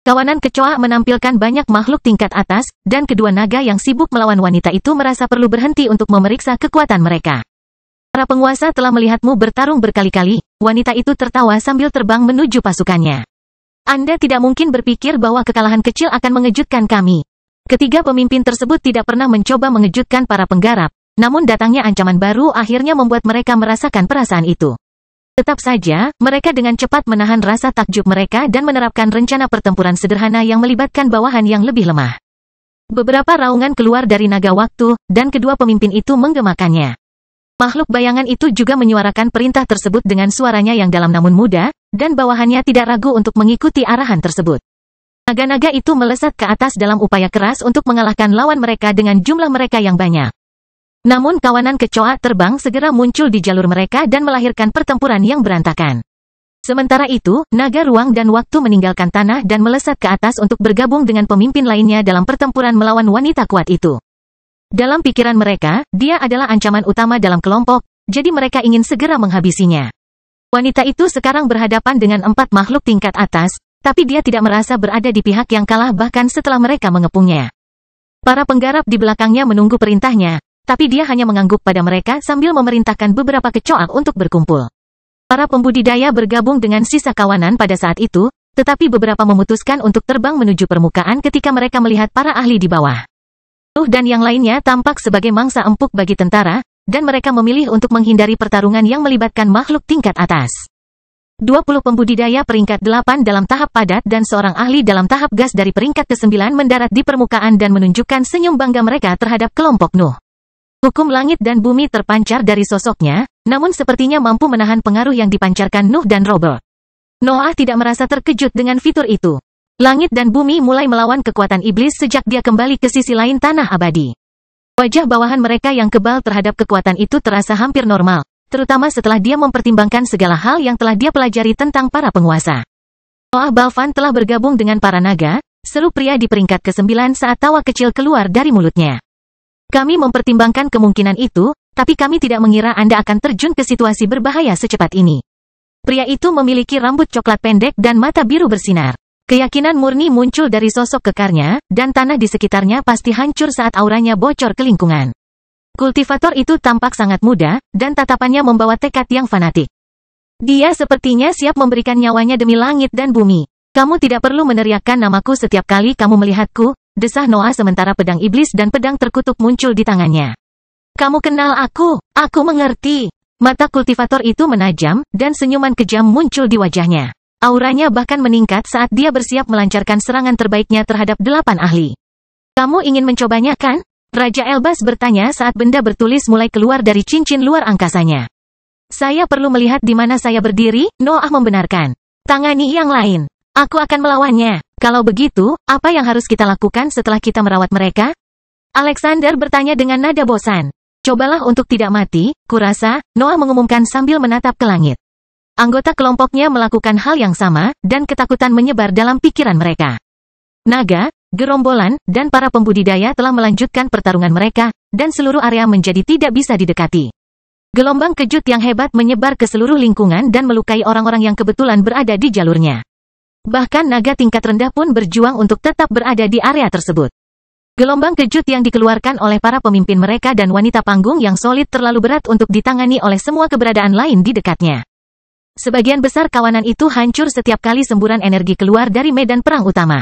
Kawanan kecoa menampilkan banyak makhluk tingkat atas, dan kedua naga yang sibuk melawan wanita itu merasa perlu berhenti untuk memeriksa kekuatan mereka. Para penguasa telah melihatmu bertarung berkali-kali, wanita itu tertawa sambil terbang menuju pasukannya. Anda tidak mungkin berpikir bahwa kekalahan kecil akan mengejutkan kami. Ketiga pemimpin tersebut tidak pernah mencoba mengejutkan para penggarap, namun datangnya ancaman baru akhirnya membuat mereka merasakan perasaan itu. Tetap saja, mereka dengan cepat menahan rasa takjub mereka dan menerapkan rencana pertempuran sederhana yang melibatkan bawahan yang lebih lemah. Beberapa raungan keluar dari naga waktu, dan kedua pemimpin itu menggemakannya. Makhluk bayangan itu juga menyuarakan perintah tersebut dengan suaranya yang dalam namun muda, dan bawahannya tidak ragu untuk mengikuti arahan tersebut. Naga-naga itu melesat ke atas dalam upaya keras untuk mengalahkan lawan mereka dengan jumlah mereka yang banyak. Namun kawanan kecoa terbang segera muncul di jalur mereka dan melahirkan pertempuran yang berantakan. Sementara itu, naga ruang dan waktu meninggalkan tanah dan melesat ke atas untuk bergabung dengan pemimpin lainnya dalam pertempuran melawan wanita kuat itu. Dalam pikiran mereka, dia adalah ancaman utama dalam kelompok, jadi mereka ingin segera menghabisinya. Wanita itu sekarang berhadapan dengan 4 makhluk tingkat atas, tapi dia tidak merasa berada di pihak yang kalah bahkan setelah mereka mengepungnya. Para penggarap di belakangnya menunggu perintahnya, tapi dia hanya mengangguk pada mereka sambil memerintahkan beberapa kecoa untuk berkumpul. Para pembudidaya bergabung dengan sisa kawanan pada saat itu, tetapi beberapa memutuskan untuk terbang menuju permukaan ketika mereka melihat para ahli di bawah. Nuh dan yang lainnya tampak sebagai mangsa empuk bagi tentara, dan mereka memilih untuk menghindari pertarungan yang melibatkan makhluk tingkat atas. 20 pembudidaya peringkat 8 dalam tahap padat dan seorang ahli dalam tahap gas dari peringkat ke-9 mendarat di permukaan dan menunjukkan senyum bangga mereka terhadap kelompok Nuh. Hukum langit dan bumi terpancar dari sosoknya, namun sepertinya mampu menahan pengaruh yang dipancarkan Nuh dan Robert. Noah tidak merasa terkejut dengan fitur itu. Langit dan bumi mulai melawan kekuatan iblis sejak dia kembali ke sisi lain tanah abadi. Wajah bawahan mereka yang kebal terhadap kekuatan itu terasa hampir normal, terutama setelah dia mempertimbangkan segala hal yang telah dia pelajari tentang para penguasa. Noah Balvan telah bergabung dengan para naga, seru pria di peringkat ke-9 saat tawa kecil keluar dari mulutnya. Kami mempertimbangkan kemungkinan itu, tapi kami tidak mengira Anda akan terjun ke situasi berbahaya secepat ini. Pria itu memiliki rambut coklat pendek dan mata biru bersinar. Keyakinan murni muncul dari sosok kekarnya, dan tanah di sekitarnya pasti hancur saat auranya bocor ke lingkungan. Kultivator itu tampak sangat muda, dan tatapannya membawa tekad yang fanatik. Dia sepertinya siap memberikan nyawanya demi langit dan bumi. Kamu tidak perlu meneriakkan namaku setiap kali kamu melihatku, desah Noah sementara pedang iblis dan pedang terkutuk muncul di tangannya. Kamu kenal aku mengerti. Mata kultivator itu menajam, dan senyuman kejam muncul di wajahnya. Auranya bahkan meningkat saat dia bersiap melancarkan serangan terbaiknya terhadap 8 ahli. Kamu ingin mencobanya kan? Raja Elbas bertanya saat benda bertulis mulai keluar dari cincin luar angkasanya. Saya perlu melihat di mana saya berdiri, Noah membenarkan. Tangani yang lain. Aku akan melawannya. Kalau begitu, apa yang harus kita lakukan setelah kita merawat mereka? Alexander bertanya dengan nada bosan. Cobalah untuk tidak mati, kurasa, Noah mengumumkan sambil menatap ke langit. Anggota kelompoknya melakukan hal yang sama, dan ketakutan menyebar dalam pikiran mereka. Naga, gerombolan, dan para pembudidaya telah melanjutkan pertarungan mereka, dan seluruh area menjadi tidak bisa didekati. Gelombang kejut yang hebat menyebar ke seluruh lingkungan dan melukai orang-orang yang kebetulan berada di jalurnya. Bahkan naga tingkat rendah pun berjuang untuk tetap berada di area tersebut. Gelombang kejut yang dikeluarkan oleh para pemimpin mereka dan wanita panggung yang solid terlalu berat untuk ditangani oleh semua keberadaan lain di dekatnya. Sebagian besar kawanan itu hancur setiap kali semburan energi keluar dari medan perang utama.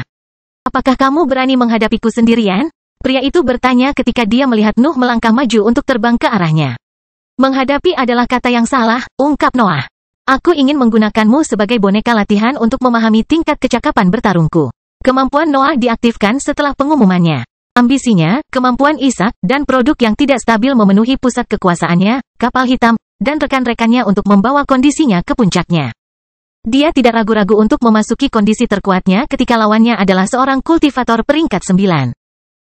Apakah kamu berani menghadapiku sendirian? Pria itu bertanya ketika dia melihat Nuh melangkah maju untuk terbang ke arahnya. Menghadapi adalah kata yang salah, ungkap Noah. Aku ingin menggunakanmu sebagai boneka latihan untuk memahami tingkat kecakapan bertarungku. Kemampuan Noah diaktifkan setelah pengumumannya. Ambisinya, kemampuan Ishak, dan produk yang tidak stabil memenuhi pusat kekuasaannya, kapal hitam, dan rekan-rekannya untuk membawa kondisinya ke puncaknya. Dia tidak ragu-ragu untuk memasuki kondisi terkuatnya ketika lawannya adalah seorang kultivator peringkat 9.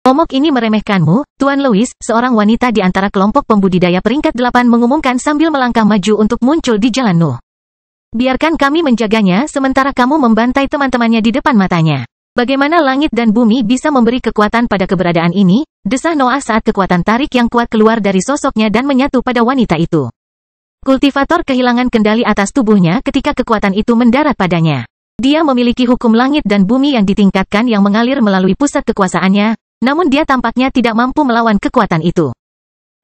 Momok ini meremehkanmu, Tuan Louis, seorang wanita di antara kelompok pembudidaya peringkat 8 mengumumkan sambil melangkah maju untuk muncul di jalan Nuh. Biarkan kami menjaganya sementara kamu membantai teman-temannya di depan matanya. Bagaimana langit dan bumi bisa memberi kekuatan pada keberadaan ini? Desah Noah saat kekuatan tarik yang kuat keluar dari sosoknya dan menyatu pada wanita itu. Kultivator kehilangan kendali atas tubuhnya ketika kekuatan itu mendarat padanya. Dia memiliki hukum langit dan bumi yang ditingkatkan yang mengalir melalui pusat kekuasaannya, namun dia tampaknya tidak mampu melawan kekuatan itu.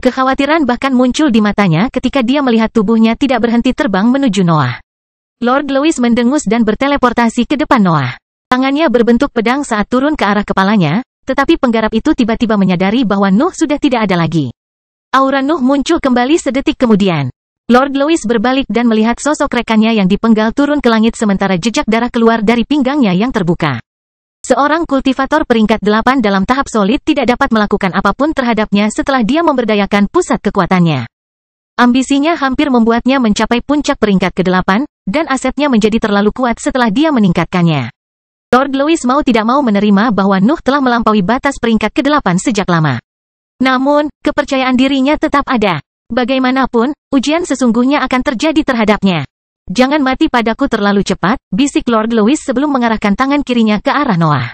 Kekhawatiran bahkan muncul di matanya ketika dia melihat tubuhnya tidak berhenti terbang menuju Noah. Lord Louis mendengus dan berteleportasi ke depan Noah. Tangannya berbentuk pedang saat turun ke arah kepalanya, tetapi penggarap itu tiba-tiba menyadari bahwa Nuh sudah tidak ada lagi. Aura Nuh muncul kembali sedetik kemudian. Lord Louis berbalik dan melihat sosok rekannya yang dipenggal turun ke langit sementara jejak darah keluar dari pinggangnya yang terbuka. Seorang kultivator peringkat 8 dalam tahap solid tidak dapat melakukan apapun terhadapnya setelah dia memberdayakan pusat kekuatannya. Ambisinya hampir membuatnya mencapai puncak peringkat ke-8, dan asetnya menjadi terlalu kuat setelah dia meningkatkannya. Lord Louis mau tidak mau menerima bahwa Nuh telah melampaui batas peringkat ke-8 sejak lama. Namun, kepercayaan dirinya tetap ada. Bagaimanapun, ujian sesungguhnya akan terjadi terhadapnya. Jangan mati padaku terlalu cepat, bisik Lord Louis sebelum mengarahkan tangan kirinya ke arah Noah.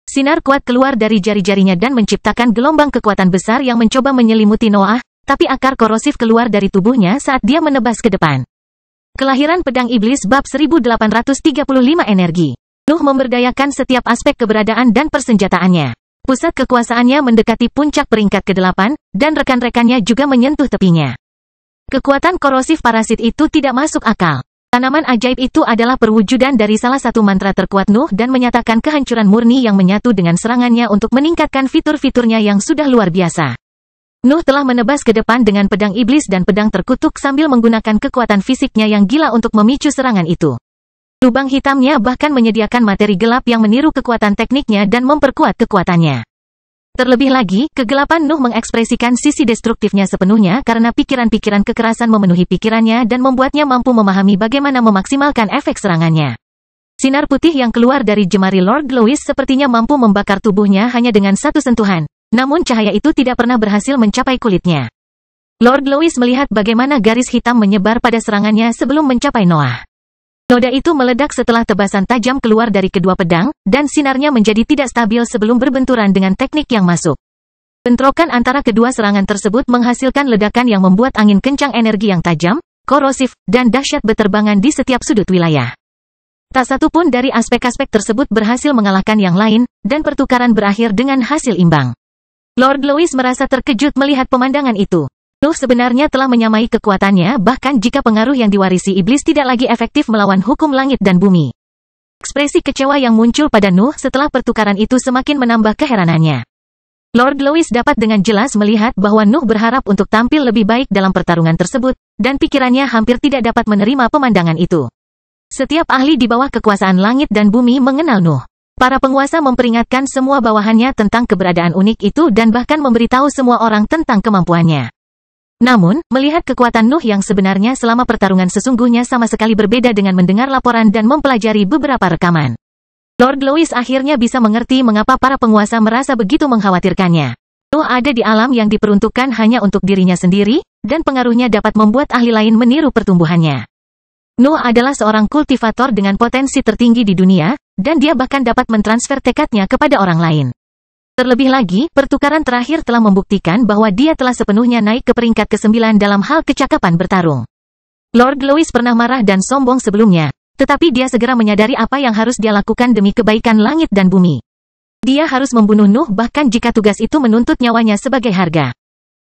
Sinar kuat keluar dari jari-jarinya dan menciptakan gelombang kekuatan besar yang mencoba menyelimuti Noah, tapi akar korosif keluar dari tubuhnya saat dia menebas ke depan. Kelahiran Pedang Iblis Bab 1835 Energi. Nuh memberdayakan setiap aspek keberadaan dan persenjataannya. Pusat kekuasaannya mendekati puncak peringkat ke-8, dan rekan-rekannya juga menyentuh tepinya. Kekuatan korosif parasit itu tidak masuk akal. Tanaman ajaib itu adalah perwujudan dari salah satu mantra terkuat Nuh dan menyatakan kehancuran murni yang menyatu dengan serangannya untuk meningkatkan fitur-fiturnya yang sudah luar biasa. Nuh telah menebas ke depan dengan pedang iblis dan pedang terkutuk sambil menggunakan kekuatan fisiknya yang gila untuk memicu serangan itu. Lubang hitamnya bahkan menyediakan materi gelap yang meniru kekuatan tekniknya dan memperkuat kekuatannya. Terlebih lagi, kegelapan Nuh mengekspresikan sisi destruktifnya sepenuhnya karena pikiran-pikiran kekerasan memenuhi pikirannya dan membuatnya mampu memahami bagaimana memaksimalkan efek serangannya. Sinar putih yang keluar dari jemari Lord Louis sepertinya mampu membakar tubuhnya hanya dengan satu sentuhan, namun cahaya itu tidak pernah berhasil mencapai kulitnya. Lord Louis melihat bagaimana garis hitam menyebar pada serangannya sebelum mencapai Noah. Noda itu meledak setelah tebasan tajam keluar dari kedua pedang, dan sinarnya menjadi tidak stabil sebelum berbenturan dengan teknik yang masuk. Bentrokan antara kedua serangan tersebut menghasilkan ledakan yang membuat angin kencang energi yang tajam, korosif, dan dahsyat berterbangan di setiap sudut wilayah. Tak satu pun dari aspek-aspek tersebut berhasil mengalahkan yang lain, dan pertukaran berakhir dengan hasil imbang. Lord Louis merasa terkejut melihat pemandangan itu. Nuh sebenarnya telah menyamai kekuatannya bahkan jika pengaruh yang diwarisi iblis tidak lagi efektif melawan hukum langit dan bumi. Ekspresi kecewa yang muncul pada Nuh setelah pertukaran itu semakin menambah keheranannya. Lord Louis dapat dengan jelas melihat bahwa Nuh berharap untuk tampil lebih baik dalam pertarungan tersebut, dan pikirannya hampir tidak dapat menerima pemandangan itu. Setiap ahli di bawah kekuasaan langit dan bumi mengenal Nuh. Para penguasa memperingatkan semua bawahannya tentang keberadaan unik itu dan bahkan memberitahu semua orang tentang kemampuannya. Namun, melihat kekuatan Nuh yang sebenarnya selama pertarungan sesungguhnya sama sekali berbeda dengan mendengar laporan dan mempelajari beberapa rekaman. Lord Louis akhirnya bisa mengerti mengapa para penguasa merasa begitu mengkhawatirkannya. Noah ada di alam yang diperuntukkan hanya untuk dirinya sendiri, dan pengaruhnya dapat membuat ahli lain meniru pertumbuhannya. Noah adalah seorang kultivator dengan potensi tertinggi di dunia, dan dia bahkan dapat mentransfer tekadnya kepada orang lain. Terlebih lagi, pertukaran terakhir telah membuktikan bahwa dia telah sepenuhnya naik ke peringkat ke-9 dalam hal kecakapan bertarung. Lord Louis pernah marah dan sombong sebelumnya, tetapi dia segera menyadari apa yang harus dia lakukan demi kebaikan langit dan bumi. Dia harus membunuh Nuh bahkan jika tugas itu menuntut nyawanya sebagai harga.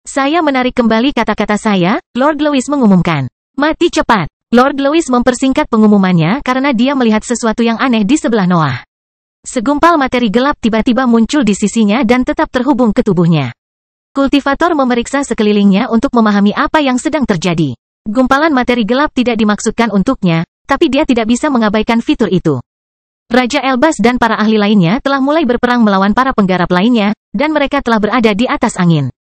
Saya menarik kembali kata-kata saya, Lord Louis mengumumkan. Mati cepat. Lord Louis mempersingkat pengumumannya karena dia melihat sesuatu yang aneh di sebelah Noah. Segumpal materi gelap tiba-tiba muncul di sisinya dan tetap terhubung ke tubuhnya. Kultivator memeriksa sekelilingnya untuk memahami apa yang sedang terjadi. Gumpalan materi gelap tidak dimaksudkan untuknya, tapi dia tidak bisa mengabaikan fitur itu. Raja Elbas dan para ahli lainnya telah mulai berperang melawan para penggarap lainnya, dan mereka telah berada di atas angin.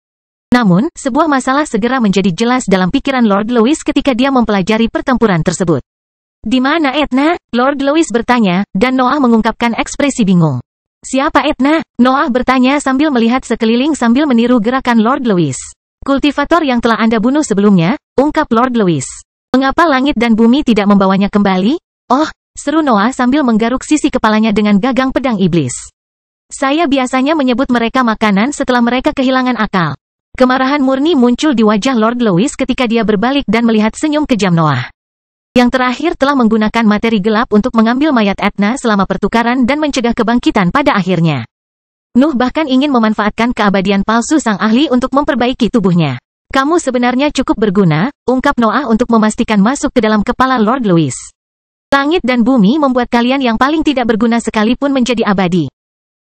Namun, sebuah masalah segera menjadi jelas dalam pikiran Lord Louis ketika dia mempelajari pertempuran tersebut. Di mana Etna? Lord Louis bertanya, dan Noah mengungkapkan ekspresi bingung. Siapa Etna? Noah bertanya sambil melihat sekeliling sambil meniru gerakan Lord Louis. Kultivator yang telah Anda bunuh sebelumnya, ungkap Lord Louis. Mengapa langit dan bumi tidak membawanya kembali? Oh, seru Noah sambil menggaruk sisi kepalanya dengan gagang pedang iblis. Saya biasanya menyebut mereka makanan setelah mereka kehilangan akal. Kemarahan murni muncul di wajah Lord Louis ketika dia berbalik dan melihat senyum kejam Noah. Yang terakhir telah menggunakan materi gelap untuk mengambil mayat Etna selama pertukaran dan mencegah kebangkitan pada akhirnya. Nuh bahkan ingin memanfaatkan keabadian palsu sang ahli untuk memperbaiki tubuhnya. Kamu sebenarnya cukup berguna, ungkap Noah untuk memastikan masuk ke dalam kepala Lord Louis. Langit dan bumi membuat kalian yang paling tidak berguna sekalipun menjadi abadi.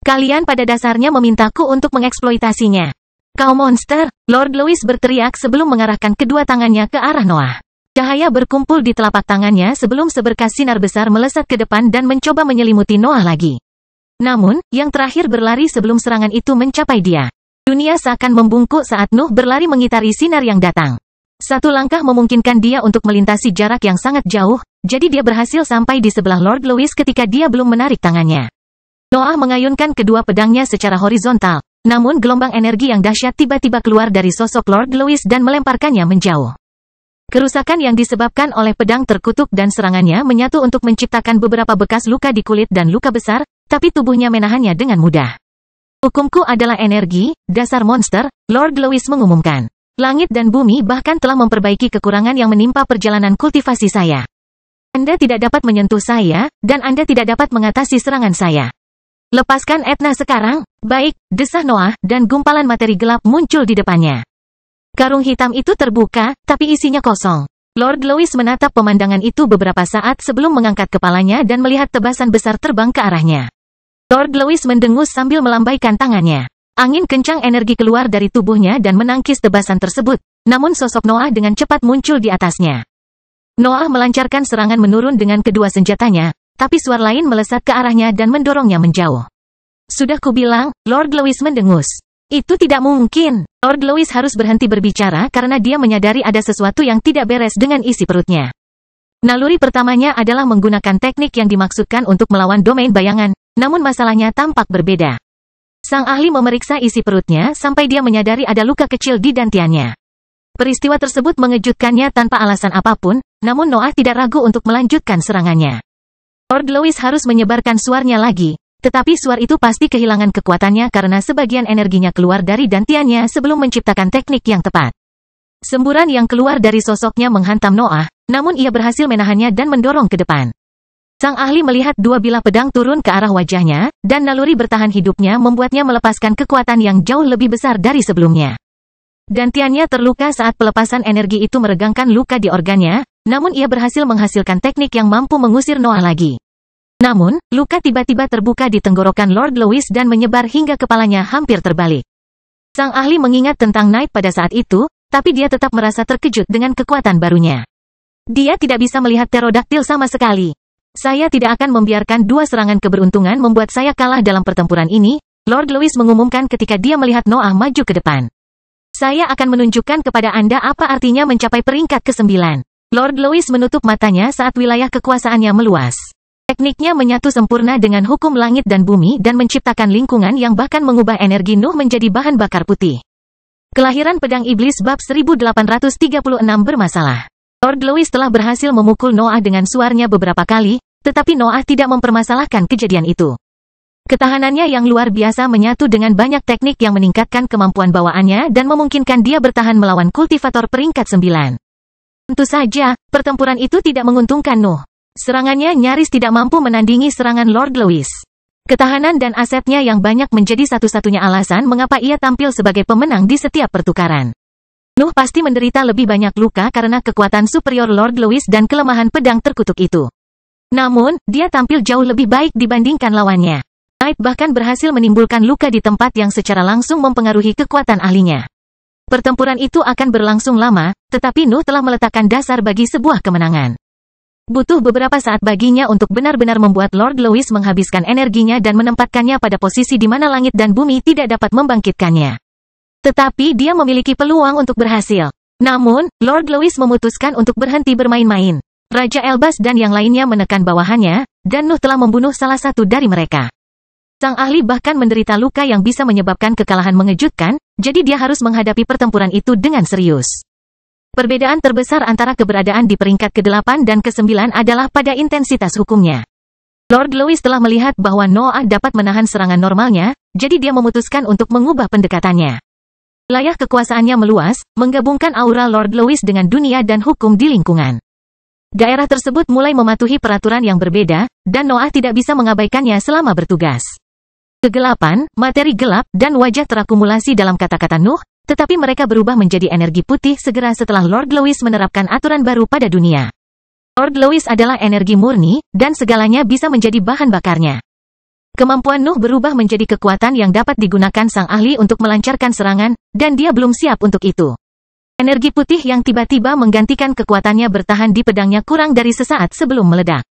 Kalian pada dasarnya memintaku untuk mengeksploitasinya. Kau monster, Lord Louis berteriak sebelum mengarahkan kedua tangannya ke arah Noah. Cahaya berkumpul di telapak tangannya sebelum seberkas sinar besar melesat ke depan dan mencoba menyelimuti Noah lagi. Namun, yang terakhir berlari sebelum serangan itu mencapai dia. Dunia seakan membungkuk saat Nuh berlari mengitari sinar yang datang. Satu langkah memungkinkan dia untuk melintasi jarak yang sangat jauh, jadi dia berhasil sampai di sebelah Lord Louis ketika dia belum menarik tangannya. Noah mengayunkan kedua pedangnya secara horizontal. Namun gelombang energi yang dahsyat tiba-tiba keluar dari sosok Lord Louis dan melemparkannya menjauh. Kerusakan yang disebabkan oleh pedang terkutuk dan serangannya menyatu untuk menciptakan beberapa bekas luka di kulit dan luka besar, tapi tubuhnya menahannya dengan mudah. Hukumku adalah energi, dasar monster, Lord Louis mengumumkan. Langit dan bumi bahkan telah memperbaiki kekurangan yang menimpa perjalanan kultivasi saya. Anda tidak dapat menyentuh saya, dan Anda tidak dapat mengatasi serangan saya. Lepaskan Etna sekarang. Baik, desah Noah, dan gumpalan materi gelap muncul di depannya. Karung hitam itu terbuka, tapi isinya kosong. Lord Louis menatap pemandangan itu beberapa saat sebelum mengangkat kepalanya dan melihat tebasan besar terbang ke arahnya. Lord Louis mendengus sambil melambaikan tangannya. Angin kencang energi keluar dari tubuhnya dan menangkis tebasan tersebut, namun sosok Noah dengan cepat muncul di atasnya. Noah melancarkan serangan menurun dengan kedua senjatanya, tapi suara lain melesat ke arahnya dan mendorongnya menjauh. Sudah kubilang, Lord Louis mendengus. Itu tidak mungkin. Lord Louis harus berhenti berbicara karena dia menyadari ada sesuatu yang tidak beres dengan isi perutnya. Naluri pertamanya adalah menggunakan teknik yang dimaksudkan untuk melawan domain bayangan, namun masalahnya tampak berbeda. Sang ahli memeriksa isi perutnya sampai dia menyadari ada luka kecil di dantiannya. Peristiwa tersebut mengejutkannya tanpa alasan apapun, namun Noah tidak ragu untuk melanjutkan serangannya. Lord Louis harus menyebarkan suaranya lagi, tetapi suar itu pasti kehilangan kekuatannya karena sebagian energinya keluar dari dantiannya sebelum menciptakan teknik yang tepat. Semburan yang keluar dari sosoknya menghantam Noah, namun ia berhasil menahannya dan mendorong ke depan. Sang ahli melihat dua bilah pedang turun ke arah wajahnya, dan naluri bertahan hidupnya membuatnya melepaskan kekuatan yang jauh lebih besar dari sebelumnya. Dantiannya terluka saat pelepasan energi itu meregangkan luka di organnya, namun ia berhasil menghasilkan teknik yang mampu mengusir Noah lagi. Namun, luka tiba-tiba terbuka di tenggorokan Lord Louis dan menyebar hingga kepalanya hampir terbalik. Sang ahli mengingat tentang Knight pada saat itu, tapi dia tetap merasa terkejut dengan kekuatan barunya. Dia tidak bisa melihat pterodaktil sama sekali. Saya tidak akan membiarkan dua serangan keberuntungan membuat saya kalah dalam pertempuran ini, Lord Louis mengumumkan ketika dia melihat Noah maju ke depan. Saya akan menunjukkan kepada Anda apa artinya mencapai peringkat ke-9. Lord Louis menutup matanya saat wilayah kekuasaannya meluas. Tekniknya menyatu sempurna dengan hukum langit dan bumi dan menciptakan lingkungan yang bahkan mengubah energi Nuh menjadi bahan bakar putih. Kelahiran Pedang Iblis bab 1836 bermasalah. Lord Lewis telah berhasil memukul Noah dengan suarnya beberapa kali, tetapi Noah tidak mempermasalahkan kejadian itu. Ketahanannya yang luar biasa menyatu dengan banyak teknik yang meningkatkan kemampuan bawaannya dan memungkinkan dia bertahan melawan kultivator peringkat 9. Tentu saja, pertempuran itu tidak menguntungkan Nuh. Serangannya nyaris tidak mampu menandingi serangan Lord Lewis. Ketahanan dan asetnya yang banyak menjadi satu-satunya alasan mengapa ia tampil sebagai pemenang di setiap pertukaran. Nuh pasti menderita lebih banyak luka karena kekuatan superior Lord Lewis dan kelemahan pedang terkutuk itu. Namun, dia tampil jauh lebih baik dibandingkan lawannya. Knight bahkan berhasil menimbulkan luka di tempat yang secara langsung mempengaruhi kekuatan ahlinya. Pertempuran itu akan berlangsung lama, tetapi Nuh telah meletakkan dasar bagi sebuah kemenangan. Butuh beberapa saat baginya untuk benar-benar membuat Lord Lewis menghabiskan energinya dan menempatkannya pada posisi di mana langit dan bumi tidak dapat membangkitkannya. Tetapi dia memiliki peluang untuk berhasil. Namun, Lord Lewis memutuskan untuk berhenti bermain-main. Raja Elbas dan yang lainnya menekan bawahannya, dan Nuh telah membunuh salah satu dari mereka. Sang ahli bahkan menderita luka yang bisa menyebabkan kekalahan mengejutkan, jadi dia harus menghadapi pertempuran itu dengan serius. Perbedaan terbesar antara keberadaan di peringkat ke-8 dan ke-9 adalah pada intensitas hukumnya. Lord Lewis telah melihat bahwa Noah dapat menahan serangan normalnya, jadi dia memutuskan untuk mengubah pendekatannya. Wilayah kekuasaannya meluas, menggabungkan aura Lord Lewis dengan dunia dan hukum di lingkungan. Daerah tersebut mulai mematuhi peraturan yang berbeda, dan Noah tidak bisa mengabaikannya selama bertugas. Kegelapan, materi gelap, dan wajah terakumulasi dalam kata-kata Nuh, tetapi mereka berubah menjadi energi putih segera setelah Lord Lewis menerapkan aturan baru pada dunia. Lord Lewis adalah energi murni, dan segalanya bisa menjadi bahan bakarnya. Kemampuan Nuh berubah menjadi kekuatan yang dapat digunakan sang ahli untuk melancarkan serangan, dan dia belum siap untuk itu. Energi putih yang tiba-tiba menggantikan kekuatannya bertahan di pedangnya kurang dari sesaat sebelum meledak.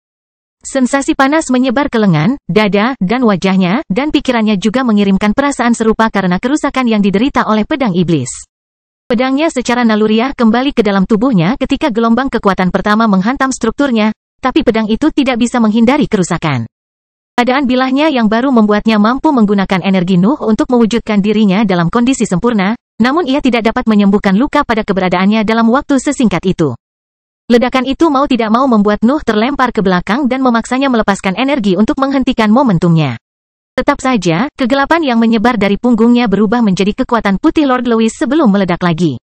Sensasi panas menyebar ke lengan, dada, dan wajahnya, dan pikirannya juga mengirimkan perasaan serupa karena kerusakan yang diderita oleh pedang iblis. Pedangnya secara naluriah kembali ke dalam tubuhnya ketika gelombang kekuatan pertama menghantam strukturnya, tapi pedang itu tidak bisa menghindari kerusakan. Keadaan bilahnya yang baru membuatnya mampu menggunakan energi Nuh untuk mewujudkan dirinya dalam kondisi sempurna, namun ia tidak dapat menyembuhkan luka pada keberadaannya dalam waktu sesingkat itu. Ledakan itu mau tidak mau membuat Nuh terlempar ke belakang dan memaksanya melepaskan energi untuk menghentikan momentumnya. Tetap saja, kegelapan yang menyebar dari punggungnya berubah menjadi kekuatan putih Lord Lewis sebelum meledak lagi.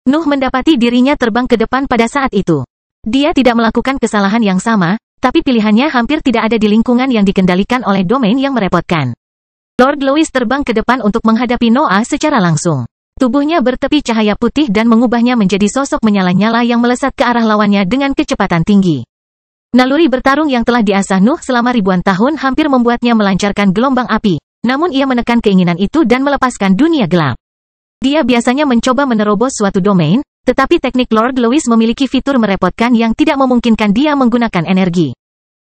Nuh mendapati dirinya terbang ke depan pada saat itu. Dia tidak melakukan kesalahan yang sama, tapi pilihannya hampir tidak ada di lingkungan yang dikendalikan oleh domain yang merepotkan. Lord Lewis terbang ke depan untuk menghadapi Noah secara langsung. Tubuhnya bertepi cahaya putih dan mengubahnya menjadi sosok menyala-nyala yang melesat ke arah lawannya dengan kecepatan tinggi. Naluri bertarung yang telah diasah Nuh selama ribuan tahun hampir membuatnya melancarkan gelombang api, namun ia menekan keinginan itu dan melepaskan dunia gelap. Dia biasanya mencoba menerobos suatu domain, tetapi teknik Lord Lewis memiliki fitur merepotkan yang tidak memungkinkan dia menggunakan energi.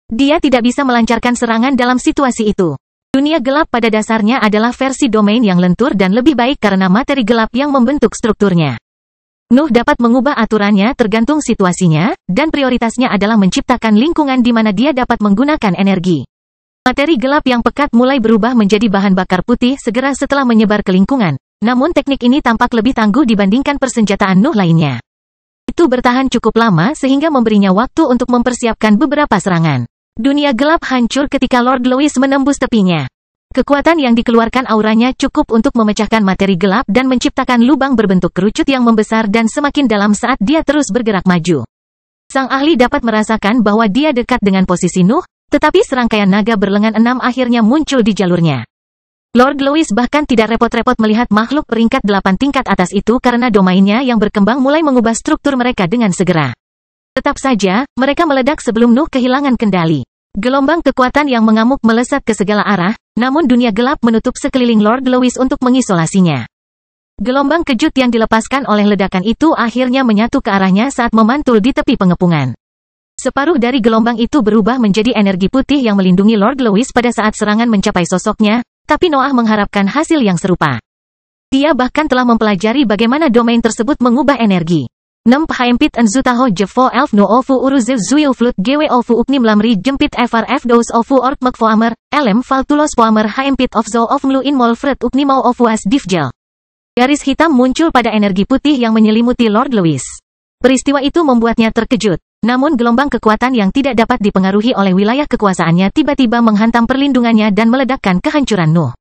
Dia tidak bisa melancarkan serangan dalam situasi itu. Dunia gelap pada dasarnya adalah versi domain yang lentur dan lebih baik karena materi gelap yang membentuk strukturnya. Nuh dapat mengubah aturannya tergantung situasinya, dan prioritasnya adalah menciptakan lingkungan di mana dia dapat menggunakan energi. Materi gelap yang pekat mulai berubah menjadi bahan bakar putih segera setelah menyebar ke lingkungan, namun teknik ini tampak lebih tangguh dibandingkan persenjataan Nuh lainnya. Itu bertahan cukup lama sehingga memberinya waktu untuk mempersiapkan beberapa serangan. Dunia gelap hancur ketika Lord Lewis menembus tepinya. Kekuatan yang dikeluarkan auranya cukup untuk memecahkan materi gelap dan menciptakan lubang berbentuk kerucut yang membesar dan semakin dalam saat dia terus bergerak maju. Sang ahli dapat merasakan bahwa dia dekat dengan posisi Nuh, tetapi serangkaian naga berlengan 6 akhirnya muncul di jalurnya. Lord Lewis bahkan tidak repot-repot melihat makhluk peringkat 8 tingkat atas itu karena domainnya yang berkembang mulai mengubah struktur mereka dengan segera. Tetap saja, mereka meledak sebelum Nuh kehilangan kendali. Gelombang kekuatan yang mengamuk melesat ke segala arah, namun dunia gelap menutup sekeliling Lord Lewis untuk mengisolasinya. Gelombang kejut yang dilepaskan oleh ledakan itu akhirnya menyatu ke arahnya saat memantul di tepi pengepungan. Separuh dari gelombang itu berubah menjadi energi putih yang melindungi Lord Lewis pada saat serangan mencapai sosoknya, tapi Noah mengharapkan hasil yang serupa. Dia bahkan telah mempelajari bagaimana domain tersebut mengubah energi. 6 Phaimpit Enzutaho Jevo Elf No Ofu Uruzev Zuyu Flut Gwe Ofu Uknim Lamri Jempit FRF Dos Ofu Ort Mekfoamer, Elem Faltulos Poamer Haimpit of Zo of Mlu In Molfred Uknimau Ofu As Divjel. Garis hitam muncul pada energi putih yang menyelimuti Lord Louis. Peristiwa itu membuatnya terkejut. Namun gelombang kekuatan yang tidak dapat dipengaruhi oleh wilayah kekuasaannya tiba-tiba menghantam perlindungannya dan meledakkan kehancuran Nuh.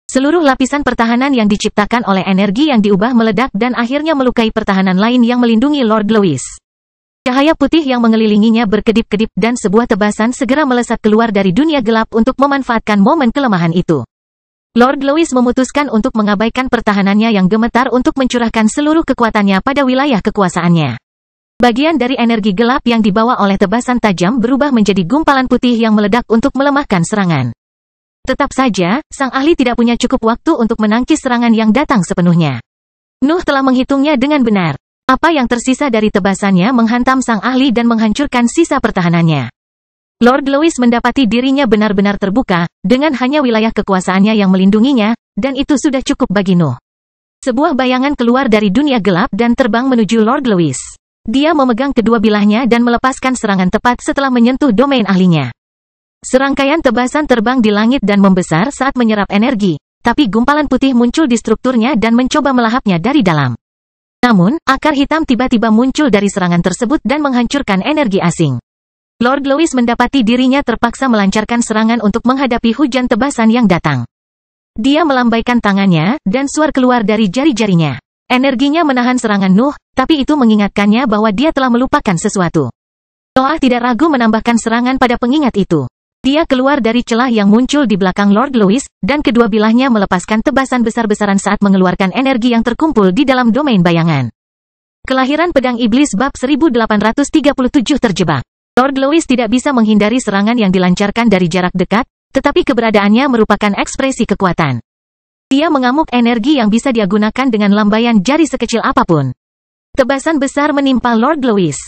Seluruh lapisan pertahanan yang diciptakan oleh energi yang diubah meledak dan akhirnya melukai pertahanan lain yang melindungi Lord Louis. Cahaya putih yang mengelilinginya berkedip-kedip dan sebuah tebasan segera melesat keluar dari dunia gelap untuk memanfaatkan momen kelemahan itu. Lord Louis memutuskan untuk mengabaikan pertahanannya yang gemetar untuk mencurahkan seluruh kekuatannya pada wilayah kekuasaannya. Bagian dari energi gelap yang dibawa oleh tebasan tajam berubah menjadi gumpalan putih yang meledak untuk melemahkan serangan. Tetap saja, sang ahli tidak punya cukup waktu untuk menangkis serangan yang datang sepenuhnya. Nuh telah menghitungnya dengan benar. Apa yang tersisa dari tebasannya menghantam sang ahli dan menghancurkan sisa pertahanannya. Lord Louis mendapati dirinya benar-benar terbuka, dengan hanya wilayah kekuasaannya yang melindunginya, dan itu sudah cukup bagi Nuh. Sebuah bayangan keluar dari dunia gelap dan terbang menuju Lord Louis. Dia memegang kedua bilahnya dan melepaskan serangan tepat setelah menyentuh domain ahlinya. Serangkaian tebasan terbang di langit dan membesar saat menyerap energi, tapi gumpalan putih muncul di strukturnya dan mencoba melahapnya dari dalam. Namun, akar hitam tiba-tiba muncul dari serangan tersebut dan menghancurkan energi asing. Lord Louis mendapati dirinya terpaksa melancarkan serangan untuk menghadapi hujan tebasan yang datang. Dia melambaikan tangannya, dan suar keluar dari jari-jarinya. Energinya menahan serangan Nuh, tapi itu mengingatkannya bahwa dia telah melupakan sesuatu. Noah tidak ragu menambahkan serangan pada pengingat itu. Dia keluar dari celah yang muncul di belakang Lord Louis, dan kedua bilahnya melepaskan tebasan besar-besaran saat mengeluarkan energi yang terkumpul di dalam domain bayangan. Kelahiran Pedang Iblis bab 1837 terjebak. Lord Louis tidak bisa menghindari serangan yang dilancarkan dari jarak dekat, tetapi keberadaannya merupakan ekspresi kekuatan. Dia mengamuk energi yang bisa dia gunakan dengan lambaian jari sekecil apapun. Tebasan besar menimpa Lord Louis.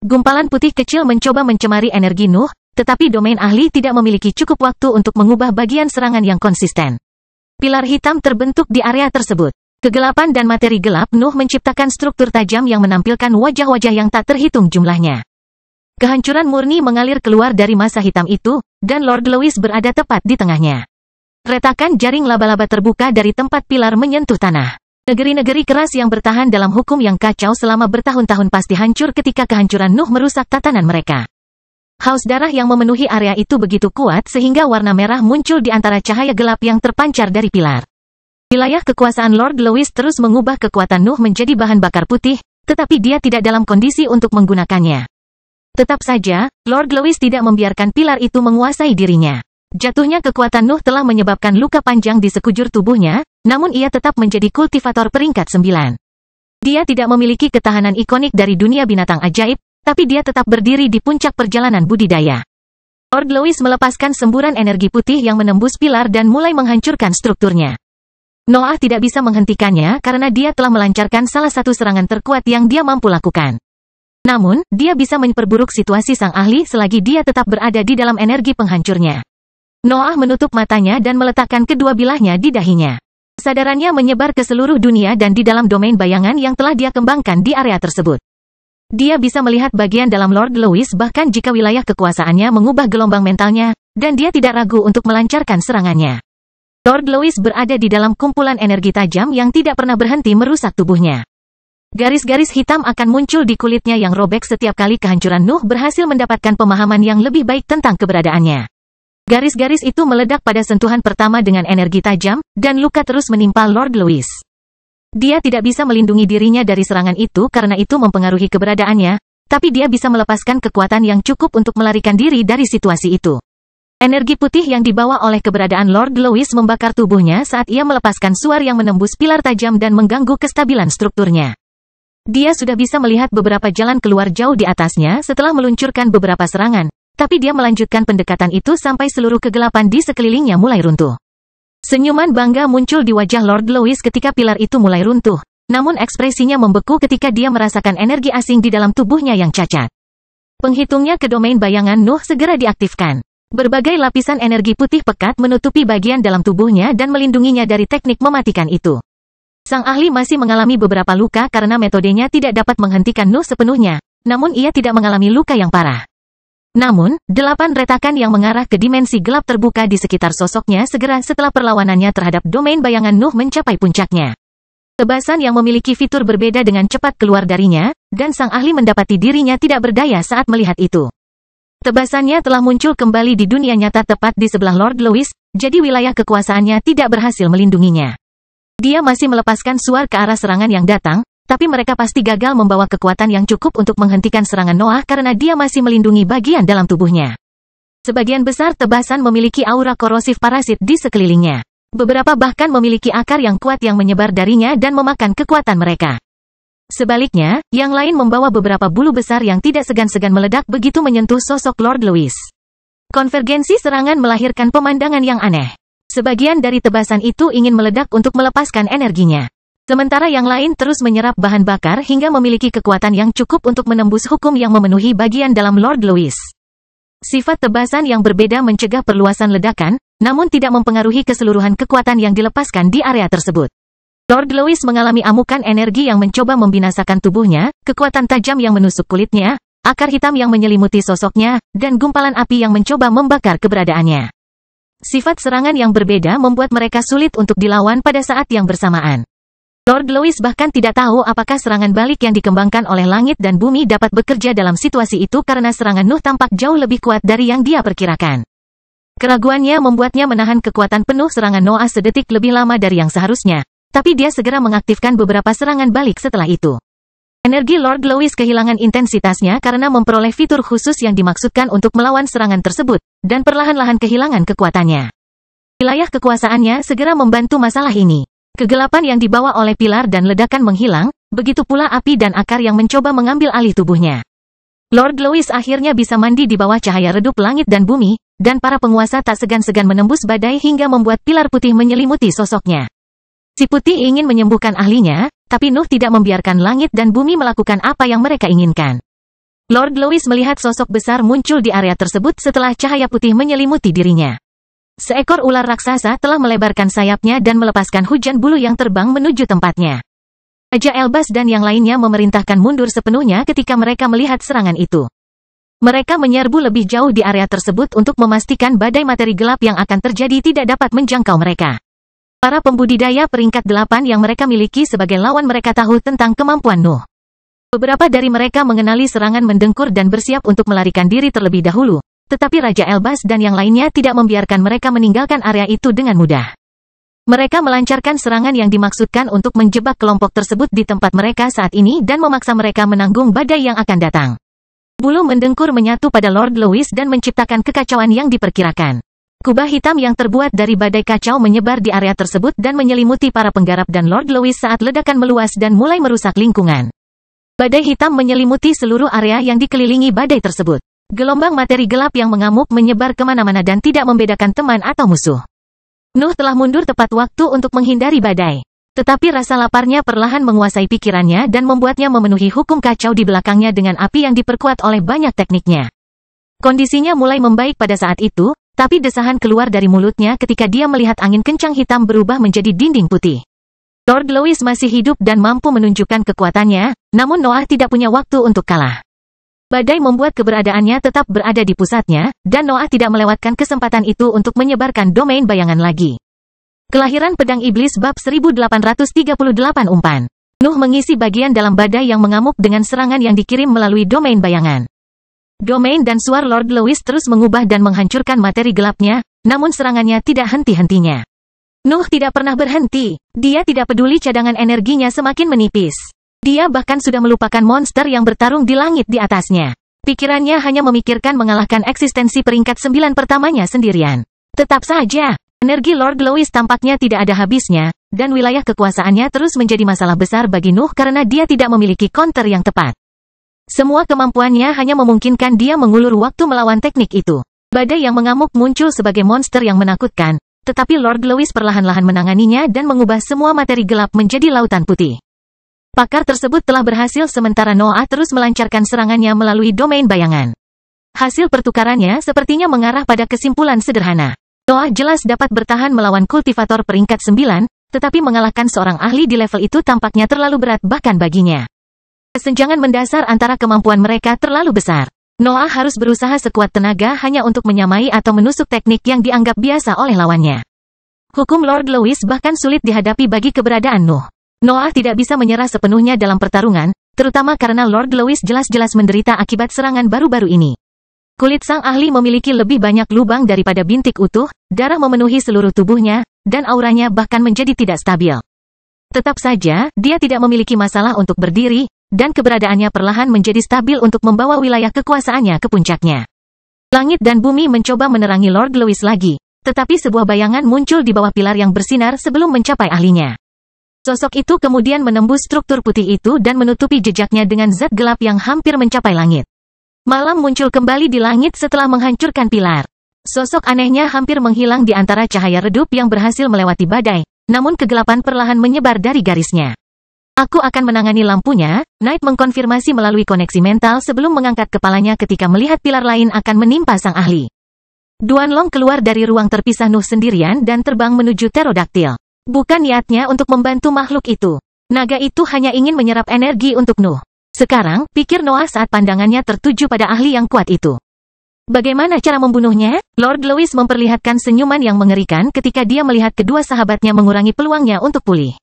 Gumpalan putih kecil mencoba mencemari energi Nuh, tetapi domain ahli tidak memiliki cukup waktu untuk mengubah bagian serangan yang konsisten. Pilar hitam terbentuk di area tersebut. Kegelapan dan materi gelap Nuh menciptakan struktur tajam yang menampilkan wajah-wajah yang tak terhitung jumlahnya. Kehancuran murni mengalir keluar dari masa hitam itu, dan Lord Louis berada tepat di tengahnya. Retakan jaring laba-laba terbuka dari tempat pilar menyentuh tanah. Negeri-negeri keras yang bertahan dalam hukum yang kacau selama bertahun-tahun pasti hancur ketika kehancuran Nuh merusak tatanan mereka. Haus darah yang memenuhi area itu begitu kuat sehingga warna merah muncul di antara cahaya gelap yang terpancar dari pilar. Wilayah kekuasaan Lord Louis terus mengubah kekuatan Nuh menjadi bahan bakar putih, tetapi dia tidak dalam kondisi untuk menggunakannya. Tetap saja, Lord Louis tidak membiarkan pilar itu menguasai dirinya. Jatuhnya kekuatan Nuh telah menyebabkan luka panjang di sekujur tubuhnya, namun ia tetap menjadi kultivator peringkat 9. Dia tidak memiliki ketahanan ikonik dari dunia binatang ajaib, tapi dia tetap berdiri di puncak perjalanan budidaya. Lord Louis melepaskan semburan energi putih yang menembus pilar dan mulai menghancurkan strukturnya. Noah tidak bisa menghentikannya karena dia telah melancarkan salah satu serangan terkuat yang dia mampu lakukan. Namun, dia bisa memperburuk situasi sang ahli selagi dia tetap berada di dalam energi penghancurnya. Noah menutup matanya dan meletakkan kedua bilahnya di dahinya. Kesadarannya menyebar ke seluruh dunia dan di dalam domain bayangan yang telah dia kembangkan di area tersebut. Dia bisa melihat bagian dalam Lord Louis bahkan jika wilayah kekuasaannya mengubah gelombang mentalnya, dan dia tidak ragu untuk melancarkan serangannya. Lord Louis berada di dalam kumpulan energi tajam yang tidak pernah berhenti merusak tubuhnya. Garis-garis hitam akan muncul di kulitnya yang robek setiap kali kehancuran Nuh berhasil mendapatkan pemahaman yang lebih baik tentang keberadaannya. Garis-garis itu meledak pada sentuhan pertama dengan energi tajam, dan luka terus menimpa Lord Louis. Dia tidak bisa melindungi dirinya dari serangan itu karena itu mempengaruhi keberadaannya, tapi dia bisa melepaskan kekuatan yang cukup untuk melarikan diri dari situasi itu. Energi putih yang dibawa oleh keberadaan Lord Louis membakar tubuhnya saat ia melepaskan suar yang menembus pilar tajam dan mengganggu kestabilan strukturnya. Dia sudah bisa melihat beberapa jalan keluar jauh di atasnya setelah meluncurkan beberapa serangan, tapi dia melanjutkan pendekatan itu sampai seluruh kegelapan di sekelilingnya mulai runtuh. Senyuman bangga muncul di wajah Lord Louis ketika pilar itu mulai runtuh, namun ekspresinya membeku ketika dia merasakan energi asing di dalam tubuhnya yang cacat. Penghitungnya ke domain bayangan Nuh segera diaktifkan. Berbagai lapisan energi putih pekat menutupi bagian dalam tubuhnya dan melindunginya dari teknik mematikan itu. Sang ahli masih mengalami beberapa luka karena metodenya tidak dapat menghentikan Nuh sepenuhnya, namun ia tidak mengalami luka yang parah. Namun, 8 retakan yang mengarah ke dimensi gelap terbuka di sekitar sosoknya segera setelah perlawanannya terhadap domain bayangan Nuh mencapai puncaknya. Tebasan yang memiliki fitur berbeda dengan cepat keluar darinya, dan sang ahli mendapati dirinya tidak berdaya saat melihat itu. Tebasannya telah muncul kembali di dunia nyata tepat di sebelah Lord Louis, jadi wilayah kekuasaannya tidak berhasil melindunginya. Dia masih melepaskan suar ke arah serangan yang datang, tapi mereka pasti gagal membawa kekuatan yang cukup untuk menghentikan serangan Noah karena dia masih melindungi bagian dalam tubuhnya. Sebagian besar tebasan memiliki aura korosif parasit di sekelilingnya. Beberapa bahkan memiliki akar yang kuat yang menyebar darinya dan memakan kekuatan mereka. Sebaliknya, yang lain membawa beberapa bulu besar yang tidak segan-segan meledak begitu menyentuh sosok Lord Louis. Konvergensi serangan melahirkan pemandangan yang aneh. Sebagian dari tebasan itu ingin meledak untuk melepaskan energinya. Sementara yang lain terus menyerap bahan bakar hingga memiliki kekuatan yang cukup untuk menembus hukum yang memenuhi bagian dalam Lord Louis. Sifat tebasan yang berbeda mencegah perluasan ledakan, namun tidak mempengaruhi keseluruhan kekuatan yang dilepaskan di area tersebut. Lord Louis mengalami amukan energi yang mencoba membinasakan tubuhnya, kekuatan tajam yang menusuk kulitnya, akar hitam yang menyelimuti sosoknya, dan gumpalan api yang mencoba membakar keberadaannya. Sifat serangan yang berbeda membuat mereka sulit untuk dilawan pada saat yang bersamaan. Lord Louis bahkan tidak tahu apakah serangan balik yang dikembangkan oleh langit dan bumi dapat bekerja dalam situasi itu karena serangan Nuh tampak jauh lebih kuat dari yang dia perkirakan. Keraguannya membuatnya menahan kekuatan penuh serangan Noah sedetik lebih lama dari yang seharusnya, tapi dia segera mengaktifkan beberapa serangan balik setelah itu. Energi Lord Louis kehilangan intensitasnya karena memperoleh fitur khusus yang dimaksudkan untuk melawan serangan tersebut, dan perlahan-lahan kehilangan kekuatannya. Wilayah kekuasaannya segera membantu masalah ini. Kegelapan yang dibawa oleh pilar dan ledakan menghilang, begitu pula api dan akar yang mencoba mengambil alih tubuhnya. Lord Louis akhirnya bisa mandi di bawah cahaya redup langit dan bumi, dan para penguasa tak segan-segan menembus badai hingga membuat pilar putih menyelimuti sosoknya. Si putih ingin menyembuhkan ahlinya, tapi Nuh tidak membiarkan langit dan bumi melakukan apa yang mereka inginkan. Lord Louis melihat sosok besar muncul di area tersebut setelah cahaya putih menyelimuti dirinya. Seekor ular raksasa telah melebarkan sayapnya dan melepaskan hujan bulu yang terbang menuju tempatnya. Raja Elbas dan yang lainnya memerintahkan mundur sepenuhnya ketika mereka melihat serangan itu. Mereka menyerbu lebih jauh di area tersebut untuk memastikan badai materi gelap yang akan terjadi tidak dapat menjangkau mereka. Para pembudidaya peringkat 8 yang mereka miliki sebagai lawan mereka tahu tentang kemampuan Nuh. Beberapa dari mereka mengenali serangan mendengkur dan bersiap untuk melarikan diri terlebih dahulu, tetapi Raja Elbas dan yang lainnya tidak membiarkan mereka meninggalkan area itu dengan mudah. Mereka melancarkan serangan yang dimaksudkan untuk menjebak kelompok tersebut di tempat mereka saat ini dan memaksa mereka menanggung badai yang akan datang. Bulu mendengkur menyatu pada Lord Louis dan menciptakan kekacauan yang diperkirakan. Kubah hitam yang terbuat dari badai kacau menyebar di area tersebut dan menyelimuti para penggarap dan Lord Louis saat ledakan meluas dan mulai merusak lingkungan. Badai hitam menyelimuti seluruh area yang dikelilingi badai tersebut. Gelombang materi gelap yang mengamuk menyebar kemana-mana dan tidak membedakan teman atau musuh. Nuh telah mundur tepat waktu untuk menghindari badai. Tetapi rasa laparnya perlahan menguasai pikirannya dan membuatnya memenuhi hukum kacau di belakangnya dengan api yang diperkuat oleh banyak tekniknya. Kondisinya mulai membaik pada saat itu, tapi desahan keluar dari mulutnya ketika dia melihat angin kencang hitam berubah menjadi dinding putih. Lord Louis masih hidup dan mampu menunjukkan kekuatannya, namun Noah tidak punya waktu untuk kalah. Badai membuat keberadaannya tetap berada di pusatnya, dan Noah tidak melewatkan kesempatan itu untuk menyebarkan domain bayangan lagi. Kelahiran Pedang Iblis bab 1838 umpan. Nuh mengisi bagian dalam badai yang mengamuk dengan serangan yang dikirim melalui domain bayangan. Domain dan suar Lord Louis terus mengubah dan menghancurkan materi gelapnya, namun serangannya tidak henti-hentinya. Nuh tidak pernah berhenti. Dia tidak peduli cadangan energinya semakin menipis. Dia bahkan sudah melupakan monster yang bertarung di langit di atasnya. Pikirannya hanya memikirkan mengalahkan eksistensi peringkat 9 pertamanya sendirian. Tetap saja, energi Lord Louis tampaknya tidak ada habisnya, dan wilayah kekuasaannya terus menjadi masalah besar bagi Nuh karena dia tidak memiliki counter yang tepat. Semua kemampuannya hanya memungkinkan dia mengulur waktu melawan teknik itu. Badai yang mengamuk muncul sebagai monster yang menakutkan, tetapi Lord Louis perlahan-lahan menanganinya dan mengubah semua materi gelap menjadi lautan putih. Pakar tersebut telah berhasil sementara Noah terus melancarkan serangannya melalui domain bayangan. Hasil pertukarannya sepertinya mengarah pada kesimpulan sederhana. Noah jelas dapat bertahan melawan kultivator peringkat 9, tetapi mengalahkan seorang ahli di level itu tampaknya terlalu berat bahkan baginya. Kesenjangan mendasar antara kemampuan mereka terlalu besar. Noah harus berusaha sekuat tenaga hanya untuk menyamai atau menusuk teknik yang dianggap biasa oleh lawannya. Hukum Lord Louis bahkan sulit dihadapi bagi keberadaan Nuh. Noah tidak bisa menyerah sepenuhnya dalam pertarungan, terutama karena Lord Louis jelas-jelas menderita akibat serangan baru-baru ini. Kulit sang ahli memiliki lebih banyak lubang daripada bintik utuh, darah memenuhi seluruh tubuhnya, dan auranya bahkan menjadi tidak stabil. Tetap saja, dia tidak memiliki masalah untuk berdiri, dan keberadaannya perlahan menjadi stabil untuk membawa wilayah kekuasaannya ke puncaknya. Langit dan bumi mencoba menerangi Lord Louis lagi, tetapi sebuah bayangan muncul di bawah pilar yang bersinar sebelum mencapai ahlinya. Sosok itu kemudian menembus struktur putih itu dan menutupi jejaknya dengan zat gelap yang hampir mencapai langit. Malam muncul kembali di langit setelah menghancurkan pilar. Sosok anehnya hampir menghilang di antara cahaya redup yang berhasil melewati badai, namun kegelapan perlahan menyebar dari garisnya. Aku akan menangani lampunya, Knight mengkonfirmasi melalui koneksi mental sebelum mengangkat kepalanya ketika melihat pilar lain akan menimpa sang ahli. Duanlong keluar dari ruang terpisah Nuh sendirian dan terbang menuju pterodaktil. Bukan niatnya untuk membantu makhluk itu. Naga itu hanya ingin menyerap energi untuk Nuh. Sekarang, pikir Noah saat pandangannya tertuju pada ahli yang kuat itu. Bagaimana cara membunuhnya? Lord Louis memperlihatkan senyuman yang mengerikan ketika dia melihat kedua sahabatnya mengurangi peluangnya untuk pulih.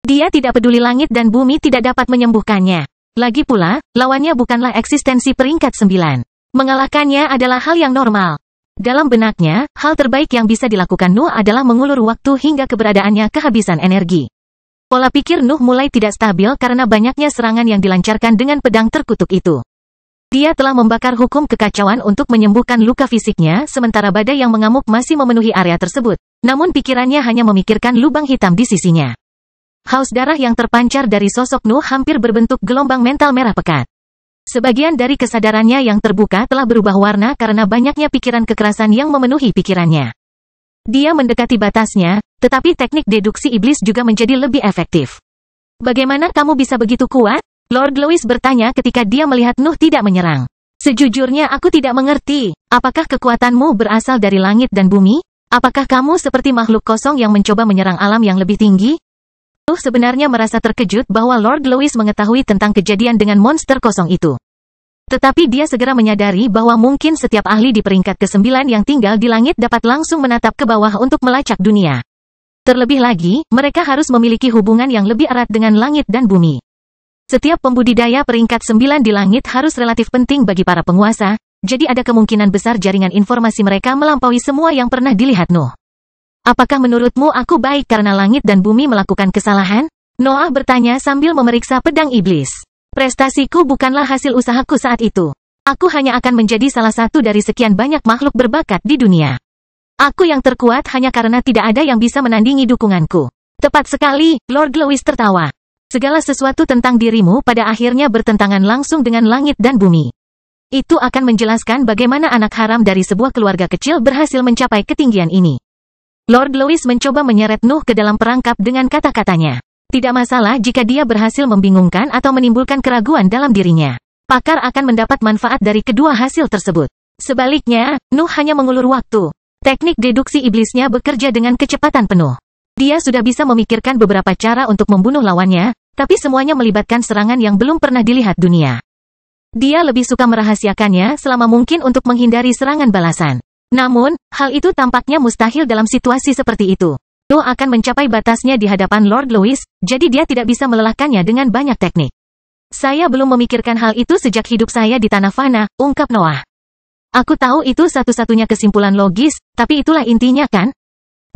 Dia tidak peduli langit dan bumi tidak dapat menyembuhkannya. Lagi pula, lawannya bukanlah eksistensi peringkat 9. Mengalahkannya adalah hal yang normal. Dalam benaknya, hal terbaik yang bisa dilakukan Nuh adalah mengulur waktu hingga keberadaannya kehabisan energi. Pola pikir Nuh mulai tidak stabil karena banyaknya serangan yang dilancarkan dengan pedang terkutuk itu. Dia telah membakar hukum kekacauan untuk menyembuhkan luka fisiknya sementara badai yang mengamuk masih memenuhi area tersebut, namun pikirannya hanya memikirkan lubang hitam di sisinya. Haus darah yang terpancar dari sosok Nuh hampir berbentuk gelombang mental merah pekat. Sebagian dari kesadarannya yang terbuka telah berubah warna karena banyaknya pikiran kekerasan yang memenuhi pikirannya. Dia mendekati batasnya, tetapi teknik deduksi iblis juga menjadi lebih efektif. Bagaimana kamu bisa begitu kuat? Lord Louis bertanya ketika dia melihat Nuh tidak menyerang. Sejujurnya aku tidak mengerti, apakah kekuatanmu berasal dari langit dan bumi? Apakah kamu seperti makhluk kosong yang mencoba menyerang alam yang lebih tinggi? Nuh sebenarnya merasa terkejut bahwa Lord Louis mengetahui tentang kejadian dengan monster kosong itu. Tetapi dia segera menyadari bahwa mungkin setiap ahli di peringkat ke-9 yang tinggal di langit dapat langsung menatap ke bawah untuk melacak dunia. Terlebih lagi, mereka harus memiliki hubungan yang lebih erat dengan langit dan bumi. Setiap pembudidaya peringkat 9 di langit harus relatif penting bagi para penguasa, jadi ada kemungkinan besar jaringan informasi mereka melampaui semua yang pernah dilihat Nuh. Apakah menurutmu aku baik karena langit dan bumi melakukan kesalahan? Noah bertanya sambil memeriksa pedang iblis. Prestasiku bukanlah hasil usahaku saat itu. Aku hanya akan menjadi salah satu dari sekian banyak makhluk berbakat di dunia. Aku yang terkuat hanya karena tidak ada yang bisa menandingi dukunganku. Tepat sekali, Lord Louis tertawa. Segala sesuatu tentang dirimu pada akhirnya bertentangan langsung dengan langit dan bumi. Itu akan menjelaskan bagaimana anak haram dari sebuah keluarga kecil berhasil mencapai ketinggian ini. Lord Louis mencoba menyeret Nuh ke dalam perangkap dengan kata-katanya. Tidak masalah jika dia berhasil membingungkan atau menimbulkan keraguan dalam dirinya. Pakar akan mendapat manfaat dari kedua hasil tersebut. Sebaliknya, Nuh hanya mengulur waktu. Teknik deduksi iblisnya bekerja dengan kecepatan penuh. Dia sudah bisa memikirkan beberapa cara untuk membunuh lawannya, tapi semuanya melibatkan serangan yang belum pernah dilihat dunia. Dia lebih suka merahasiakannya selama mungkin untuk menghindari serangan balasan. Namun, hal itu tampaknya mustahil dalam situasi seperti itu. Nuh akan mencapai batasnya di hadapan Lord Louis, jadi dia tidak bisa melelahkannya dengan banyak teknik. Saya belum memikirkan hal itu sejak hidup saya di tanah fana, ungkap Noah. Aku tahu itu satu-satunya kesimpulan logis, tapi itulah intinya kan?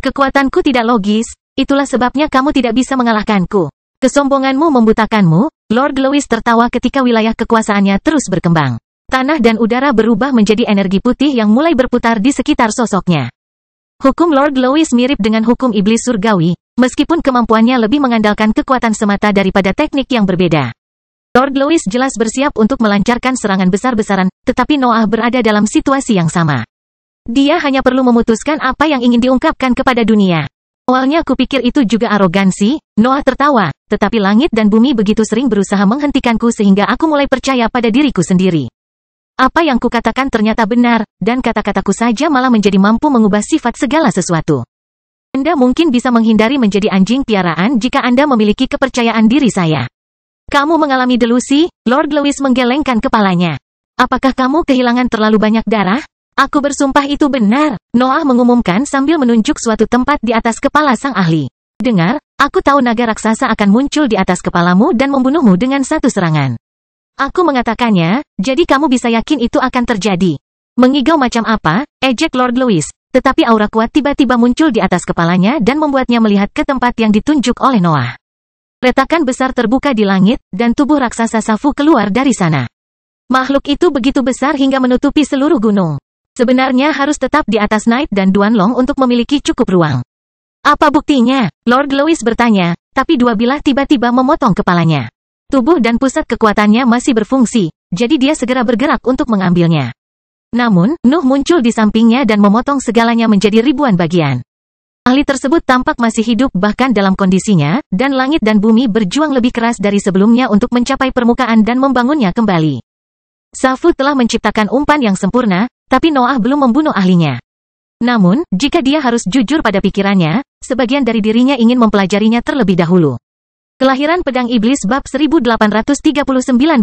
Kekuatanku tidak logis, itulah sebabnya kamu tidak bisa mengalahkanku. Kesombonganmu membutakanmu, Lord Louis tertawa ketika wilayah kekuasaannya terus berkembang. Tanah dan udara berubah menjadi energi putih yang mulai berputar di sekitar sosoknya. Hukum Lord Louis mirip dengan hukum iblis surgawi, meskipun kemampuannya lebih mengandalkan kekuatan semata daripada teknik yang berbeda. Lord Louis jelas bersiap untuk melancarkan serangan besar-besaran, tetapi Noah berada dalam situasi yang sama. Dia hanya perlu memutuskan apa yang ingin diungkapkan kepada dunia. Awalnya kupikir itu juga arogansi, Noah tertawa, tetapi langit dan bumi begitu sering berusaha menghentikanku sehingga aku mulai percaya pada diriku sendiri. Apa yang kukatakan ternyata benar, dan kata-kataku saja malah menjadi mampu mengubah sifat segala sesuatu. Anda mungkin bisa menghindari menjadi anjing piaraan jika Anda memiliki kepercayaan diri saya. Kamu mengalami delusi, Lord Lewis menggelengkan kepalanya. Apakah kamu kehilangan terlalu banyak darah? Aku bersumpah itu benar, Noah mengumumkan sambil menunjuk suatu tempat di atas kepala sang ahli. Dengar, aku tahu naga raksasa akan muncul di atas kepalamu dan membunuhmu dengan satu serangan. Aku mengatakannya, jadi kamu bisa yakin itu akan terjadi. Mengigau macam apa, ejek Lord Lewis, tetapi aura kuat tiba-tiba muncul di atas kepalanya dan membuatnya melihat ke tempat yang ditunjuk oleh Noah. Retakan besar terbuka di langit, dan tubuh raksasa Safu keluar dari sana. Makhluk itu begitu besar hingga menutupi seluruh gunung. Sebenarnya harus tetap di atas Night dan Duanlong untuk memiliki cukup ruang. Apa buktinya? Lord Lewis bertanya, tapi dua bilah tiba-tiba memotong kepalanya. Tubuh dan pusat kekuatannya masih berfungsi, jadi dia segera bergerak untuk mengambilnya. Namun, Nuh muncul di sampingnya dan memotong segalanya menjadi ribuan bagian. Ahli tersebut tampak masih hidup bahkan dalam kondisinya, dan langit dan bumi berjuang lebih keras dari sebelumnya untuk mencapai permukaan dan membangunnya kembali. Safu telah menciptakan umpan yang sempurna, tapi Noah belum membunuh ahlinya. Namun, jika dia harus jujur pada pikirannya, sebagian dari dirinya ingin mempelajarinya terlebih dahulu. Kelahiran Pedang Iblis bab 1839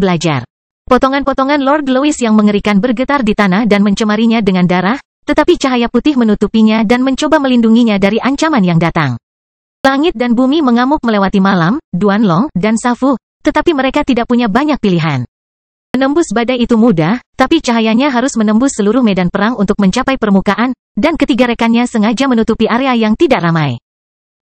belajar. Potongan-potongan Lord Lewis yang mengerikan bergetar di tanah dan mencemarinya dengan darah, tetapi cahaya putih menutupinya dan mencoba melindunginya dari ancaman yang datang. Langit dan bumi mengamuk melewati malam, Duanlong, dan Safu, tetapi mereka tidak punya banyak pilihan. Menembus badai itu mudah, tapi cahayanya harus menembus seluruh medan perang untuk mencapai permukaan, dan ketiga rekannya sengaja menutupi area yang tidak ramai.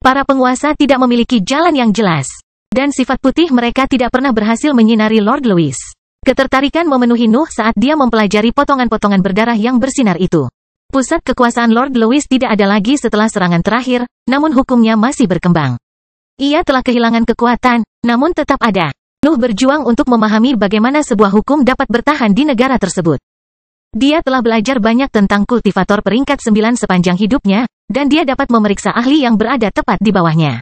Para penguasa tidak memiliki jalan yang jelas, dan sifat putih mereka tidak pernah berhasil menyinari Lord Lewis. Ketertarikan memenuhi Nuh saat dia mempelajari potongan-potongan berdarah yang bersinar itu. Pusat kekuasaan Lord Lewis tidak ada lagi setelah serangan terakhir, namun hukumnya masih berkembang. Ia telah kehilangan kekuatan, namun tetap ada. Nuh berjuang untuk memahami bagaimana sebuah hukum dapat bertahan di negara tersebut. Dia telah belajar banyak tentang kultivator peringkat 9 sepanjang hidupnya, dan dia dapat memeriksa ahli yang berada tepat di bawahnya.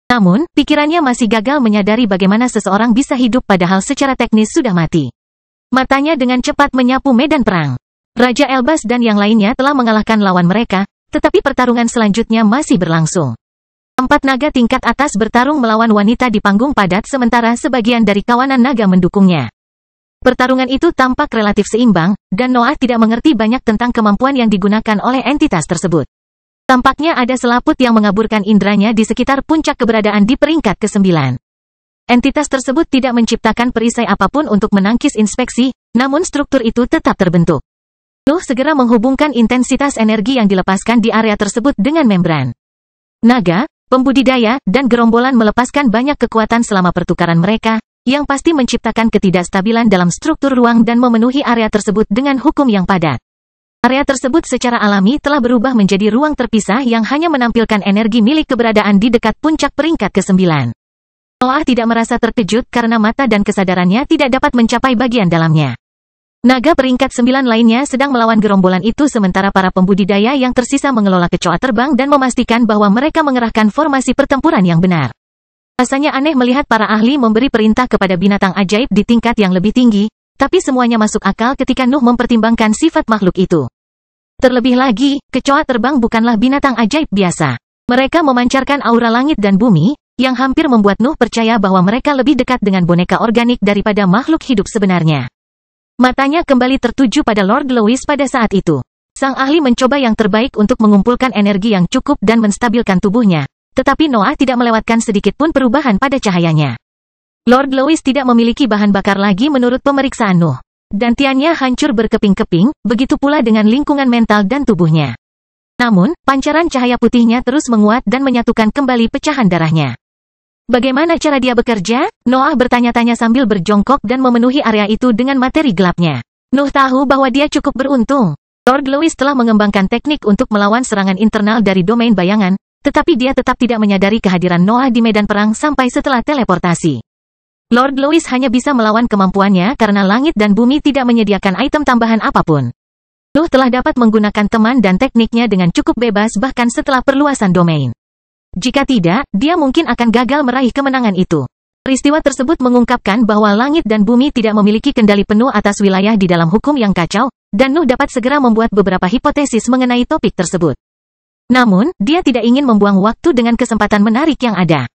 Namun, pikirannya masih gagal menyadari bagaimana seseorang bisa hidup padahal secara teknis sudah mati. Matanya dengan cepat menyapu medan perang. Raja Elbas dan yang lainnya telah mengalahkan lawan mereka, tetapi pertarungan selanjutnya masih berlangsung. 4 naga tingkat atas bertarung melawan wanita di panggung padat sementara sebagian dari kawanan naga mendukungnya. Pertarungan itu tampak relatif seimbang, dan Noah tidak mengerti banyak tentang kemampuan yang digunakan oleh entitas tersebut. Tampaknya ada selaput yang mengaburkan indranya di sekitar puncak keberadaan di peringkat ke-9. Entitas tersebut tidak menciptakan perisai apapun untuk menangkis inspeksi, namun struktur itu tetap terbentuk. Nuh segera menghubungkan intensitas energi yang dilepaskan di area tersebut dengan membran. Naga, pembudidaya, dan gerombolan melepaskan banyak kekuatan selama pertukaran mereka, yang pasti menciptakan ketidakstabilan dalam struktur ruang dan memenuhi area tersebut dengan hukum yang padat. Area tersebut secara alami telah berubah menjadi ruang terpisah yang hanya menampilkan energi milik keberadaan di dekat puncak peringkat ke-9. Noah tidak merasa terkejut karena mata dan kesadarannya tidak dapat mencapai bagian dalamnya. Naga peringkat 9 lainnya sedang melawan gerombolan itu sementara para pembudidaya yang tersisa mengelola kecoa terbang dan memastikan bahwa mereka mengerahkan formasi pertempuran yang benar. Rasanya aneh melihat para ahli memberi perintah kepada binatang ajaib di tingkat yang lebih tinggi, tapi semuanya masuk akal ketika Nuh mempertimbangkan sifat makhluk itu. Terlebih lagi, kecoa terbang bukanlah binatang ajaib biasa. Mereka memancarkan aura langit dan bumi, yang hampir membuat Nuh percaya bahwa mereka lebih dekat dengan boneka organik daripada makhluk hidup sebenarnya. Matanya kembali tertuju pada Lord Lewis pada saat itu. Sang ahli mencoba yang terbaik untuk mengumpulkan energi yang cukup dan menstabilkan tubuhnya, tetapi Noah tidak melewatkan sedikit pun perubahan pada cahayanya. Lord Lewis tidak memiliki bahan bakar lagi menurut pemeriksaan Nuh. Dantiannya hancur berkeping-keping, begitu pula dengan lingkungan mental dan tubuhnya. Namun, pancaran cahaya putihnya terus menguat dan menyatukan kembali pecahan darahnya. Bagaimana cara dia bekerja? Noah bertanya-tanya sambil berjongkok dan memenuhi area itu dengan materi gelapnya. Nuh tahu bahwa dia cukup beruntung. Lord Lewis telah mengembangkan teknik untuk melawan serangan internal dari domain bayangan, tetapi dia tetap tidak menyadari kehadiran Noah di medan perang sampai setelah teleportasi. Lord Lewis hanya bisa melawan kemampuannya karena langit dan bumi tidak menyediakan item tambahan apapun. Nuh telah dapat menggunakan teman dan tekniknya dengan cukup bebas bahkan setelah perluasan domain. Jika tidak, dia mungkin akan gagal meraih kemenangan itu. Peristiwa tersebut mengungkapkan bahwa langit dan bumi tidak memiliki kendali penuh atas wilayah di dalam hukum yang kacau, dan Nuh dapat segera membuat beberapa hipotesis mengenai topik tersebut. Namun, dia tidak ingin membuang waktu dengan kesempatan menarik yang ada.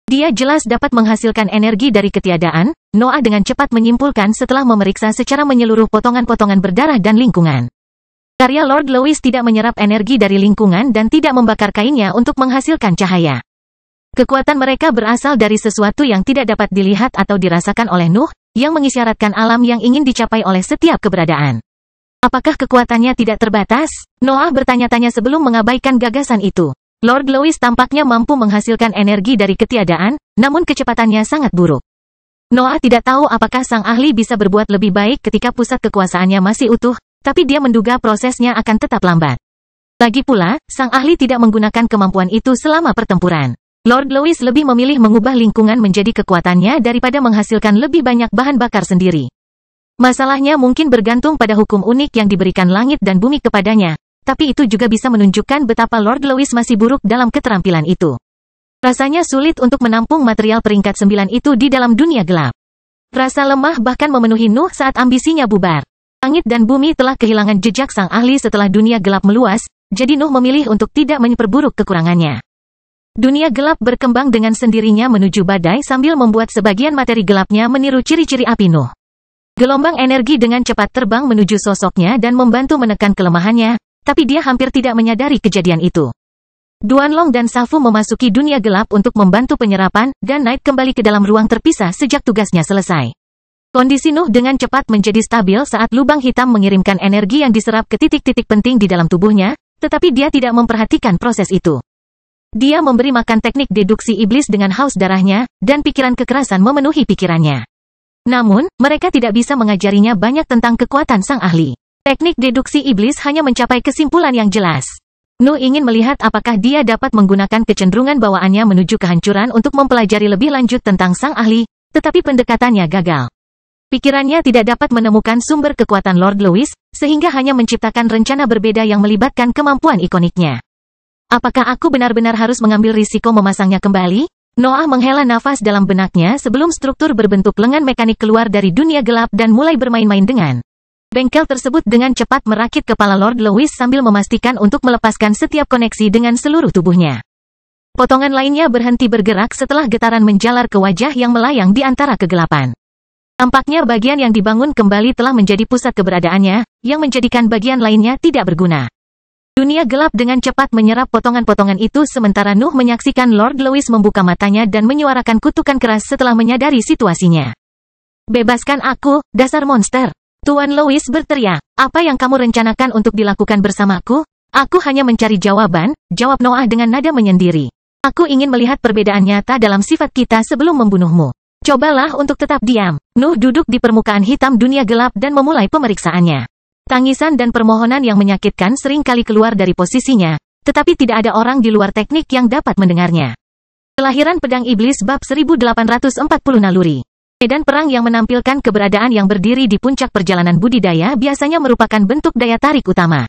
Dia jelas dapat menghasilkan energi dari ketiadaan, Noah dengan cepat menyimpulkan setelah memeriksa secara menyeluruh potongan-potongan berdarah dan lingkungan. Karya Lord Louis tidak menyerap energi dari lingkungan dan tidak membakar kainnya untuk menghasilkan cahaya. Kekuatan mereka berasal dari sesuatu yang tidak dapat dilihat atau dirasakan oleh Nuh, yang mengisyaratkan alam yang ingin dicapai oleh setiap keberadaan. Apakah kekuatannya tidak terbatas? Noah bertanya-tanya sebelum mengabaikan gagasan itu. Lord Louis tampaknya mampu menghasilkan energi dari ketiadaan, namun kecepatannya sangat buruk. Noah tidak tahu apakah sang ahli bisa berbuat lebih baik ketika pusat kekuasaannya masih utuh, tapi dia menduga prosesnya akan tetap lambat. Lagi pula, sang ahli tidak menggunakan kemampuan itu selama pertempuran. Lord Louis lebih memilih mengubah lingkungan menjadi kekuatannya daripada menghasilkan lebih banyak bahan bakar sendiri. Masalahnya mungkin bergantung pada hukum unik yang diberikan langit dan bumi kepadanya, tapi itu juga bisa menunjukkan betapa Lord Louis masih buruk dalam keterampilan itu. Rasanya sulit untuk menampung material peringkat 9 itu di dalam dunia gelap. Rasa lemah bahkan memenuhi Nuh saat ambisinya bubar. Langit dan bumi telah kehilangan jejak sang ahli setelah dunia gelap meluas, jadi Nuh memilih untuk tidak memperburuk kekurangannya. Dunia gelap berkembang dengan sendirinya menuju badai sambil membuat sebagian materi gelapnya meniru ciri-ciri api Nuh. Gelombang energi dengan cepat terbang menuju sosoknya dan membantu menekan kelemahannya, tapi dia hampir tidak menyadari kejadian itu. Duanlong dan Safu memasuki dunia gelap untuk membantu penyerapan, dan Night kembali ke dalam ruang terpisah sejak tugasnya selesai. Kondisi Nuh dengan cepat menjadi stabil saat lubang hitam mengirimkan energi yang diserap ke titik-titik penting di dalam tubuhnya, tetapi dia tidak memperhatikan proses itu. Dia memberi makan teknik deduksi iblis dengan haus darahnya, dan pikiran kekerasan memenuhi pikirannya. Namun, mereka tidak bisa mengajarinya banyak tentang kekuatan sang ahli. Teknik deduksi iblis hanya mencapai kesimpulan yang jelas. Nuh ingin melihat apakah dia dapat menggunakan kecenderungan bawaannya menuju kehancuran untuk mempelajari lebih lanjut tentang sang ahli, tetapi pendekatannya gagal. Pikirannya tidak dapat menemukan sumber kekuatan Lord Louis, sehingga hanya menciptakan rencana berbeda yang melibatkan kemampuan ikoniknya. Apakah aku benar-benar harus mengambil risiko memasangnya kembali? Noah menghela nafas dalam benaknya sebelum struktur berbentuk lengan mekanik keluar dari dunia gelap dan mulai bermain-main dengan bengkel tersebut dengan cepat merakit kepala Lord Louis sambil memastikan untuk melepaskan setiap koneksi dengan seluruh tubuhnya. Potongan lainnya berhenti bergerak setelah getaran menjalar ke wajah yang melayang di antara kegelapan. Tampaknya bagian yang dibangun kembali telah menjadi pusat keberadaannya, yang menjadikan bagian lainnya tidak berguna. Dunia gelap dengan cepat menyerap potongan-potongan itu sementara Nuh menyaksikan Lord Louis membuka matanya dan menyuarakan kutukan keras setelah menyadari situasinya. Bebaskan aku, dasar monster. Tuan Louis berteriak, apa yang kamu rencanakan untuk dilakukan bersamaku? Aku hanya mencari jawaban, jawab Noah dengan nada menyendiri. Aku ingin melihat perbedaan nyata dalam sifat kita sebelum membunuhmu. Cobalah untuk tetap diam. Nuh duduk di permukaan hitam dunia gelap dan memulai pemeriksaannya. Tangisan dan permohonan yang menyakitkan sering kali keluar dari posisinya, tetapi tidak ada orang di luar teknik yang dapat mendengarnya. Kelahiran Pedang Iblis bab 1840 naluri. Medan perang yang menampilkan keberadaan yang berdiri di puncak perjalanan budidaya biasanya merupakan bentuk daya tarik utama.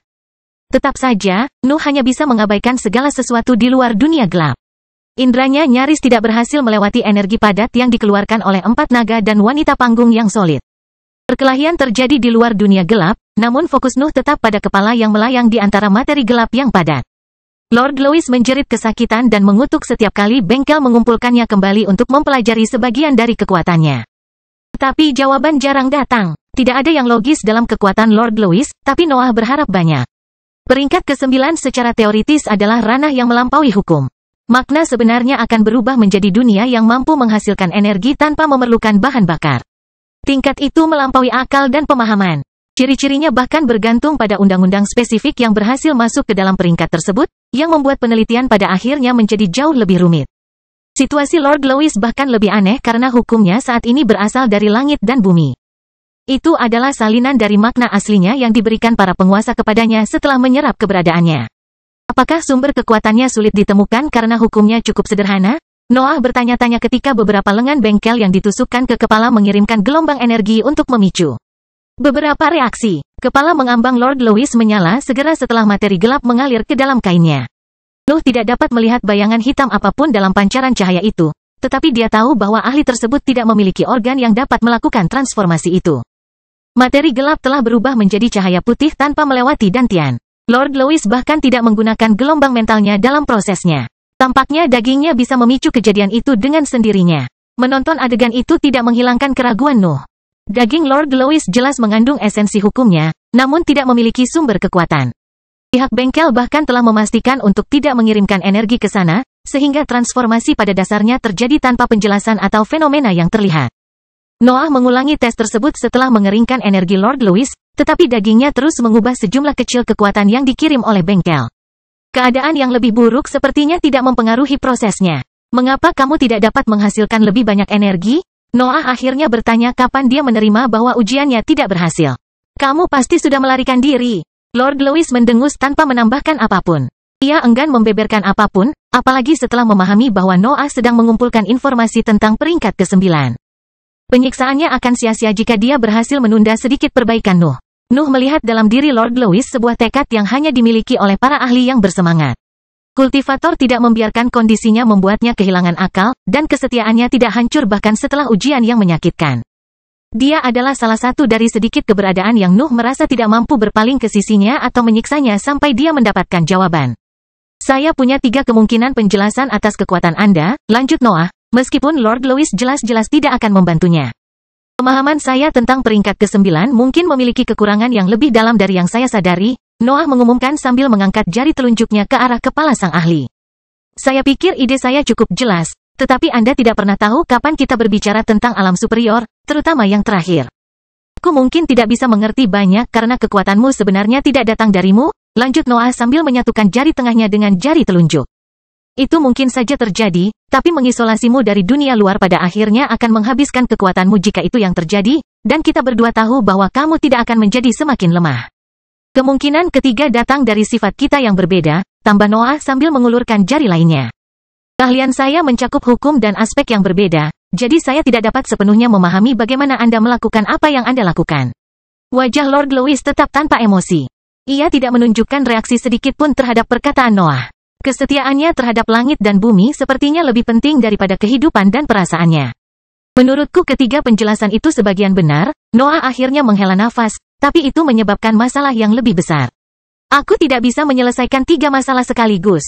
Tetap saja, Nuh hanya bisa mengabaikan segala sesuatu di luar dunia gelap. Indranya nyaris tidak berhasil melewati energi padat yang dikeluarkan oleh 4 naga dan wanita panggung yang solid. Perkelahian terjadi di luar dunia gelap, namun fokus Nuh tetap pada kepala yang melayang di antara materi gelap yang padat. Lord Louis menjerit kesakitan dan mengutuk setiap kali bengkel mengumpulkannya kembali untuk mempelajari sebagian dari kekuatannya. Tetapi jawaban jarang datang. Tidak ada yang logis dalam kekuatan Lord Louis, tapi Noah berharap banyak. Peringkat ke-9 secara teoritis adalah ranah yang melampaui hukum. Makna sebenarnya akan berubah menjadi dunia yang mampu menghasilkan energi tanpa memerlukan bahan bakar. Tingkat itu melampaui akal dan pemahaman. Ciri-cirinya bahkan bergantung pada undang-undang spesifik yang berhasil masuk ke dalam peringkat tersebut, yang membuat penelitian pada akhirnya menjadi jauh lebih rumit. Situasi Lord Louis bahkan lebih aneh karena hukumnya saat ini berasal dari langit dan bumi. Itu adalah salinan dari makna aslinya yang diberikan para penguasa kepadanya setelah menyerap keberadaannya. Apakah sumber kekuatannya sulit ditemukan karena hukumnya cukup sederhana? Noah bertanya-tanya ketika beberapa lengan bengkel yang ditusukkan ke kepala mengirimkan gelombang energi untuk memicu beberapa reaksi. Kepala mengambang Lord Louis menyala segera setelah materi gelap mengalir ke dalam kainnya. Nuh tidak dapat melihat bayangan hitam apapun dalam pancaran cahaya itu, tetapi dia tahu bahwa ahli tersebut tidak memiliki organ yang dapat melakukan transformasi itu. Materi gelap telah berubah menjadi cahaya putih tanpa melewati dantian. Lord Louis bahkan tidak menggunakan gelombang mentalnya dalam prosesnya. Tampaknya dagingnya bisa memicu kejadian itu dengan sendirinya. Menonton adegan itu tidak menghilangkan keraguan Nuh. Daging Lord Louis jelas mengandung esensi hukumnya, namun tidak memiliki sumber kekuatan. Pihak bengkel bahkan telah memastikan untuk tidak mengirimkan energi ke sana, sehingga transformasi pada dasarnya terjadi tanpa penjelasan atau fenomena yang terlihat. Noah mengulangi tes tersebut setelah mengeringkan energi Lord Louis, tetapi dagingnya terus mengubah sejumlah kecil kekuatan yang dikirim oleh bengkel. Keadaan yang lebih buruk sepertinya tidak mempengaruhi prosesnya. Mengapa kamu tidak dapat menghasilkan lebih banyak energi? Noah akhirnya bertanya kapan dia menerima bahwa ujiannya tidak berhasil. Kamu pasti sudah melarikan diri. Lord Louis mendengus tanpa menambahkan apapun. Ia enggan membeberkan apapun, apalagi setelah memahami bahwa Noah sedang mengumpulkan informasi tentang peringkat ke-9. Penyiksaannya akan sia-sia jika dia berhasil menunda sedikit perbaikan Nuh. Nuh melihat dalam diri Lord Louis sebuah tekad yang hanya dimiliki oleh para ahli yang bersemangat. Kultivator tidak membiarkan kondisinya membuatnya kehilangan akal, dan kesetiaannya tidak hancur bahkan setelah ujian yang menyakitkan. Dia adalah salah satu dari sedikit keberadaan yang Nuh merasa tidak mampu berpaling ke sisinya atau menyiksanya sampai dia mendapatkan jawaban. Saya punya 3 kemungkinan penjelasan atas kekuatan Anda, lanjut Noah, meskipun Lord Louis jelas-jelas tidak akan membantunya. Pemahaman saya tentang peringkat ke-9 mungkin memiliki kekurangan yang lebih dalam dari yang saya sadari, Noah mengumumkan sambil mengangkat jari telunjuknya ke arah kepala sang ahli. Saya pikir ide saya cukup jelas, tetapi Anda tidak pernah tahu kapan kita berbicara tentang alam superior, terutama yang terakhir. Aku mungkin tidak bisa mengerti banyak karena kekuatanmu sebenarnya tidak datang darimu, lanjut Noah sambil menyatukan jari tengahnya dengan jari telunjuk. Itu mungkin saja terjadi, tapi mengisolasimu dari dunia luar pada akhirnya akan menghabiskan kekuatanmu jika itu yang terjadi, dan kita berdua tahu bahwa kamu tidak akan menjadi semakin lemah. Kemungkinan ketiga datang dari sifat kita yang berbeda, tambah Noah sambil mengulurkan jari lainnya. Keahlian saya mencakup hukum dan aspek yang berbeda, jadi saya tidak dapat sepenuhnya memahami bagaimana Anda melakukan apa yang Anda lakukan. Wajah Lord Louis tetap tanpa emosi. Ia tidak menunjukkan reaksi sedikit pun terhadap perkataan Noah. Kesetiaannya terhadap langit dan bumi sepertinya lebih penting daripada kehidupan dan perasaannya. Menurutku ketiga penjelasan itu sebagian benar, Noah akhirnya menghela nafas, tapi itu menyebabkan masalah yang lebih besar. Aku tidak bisa menyelesaikan 3 masalah sekaligus.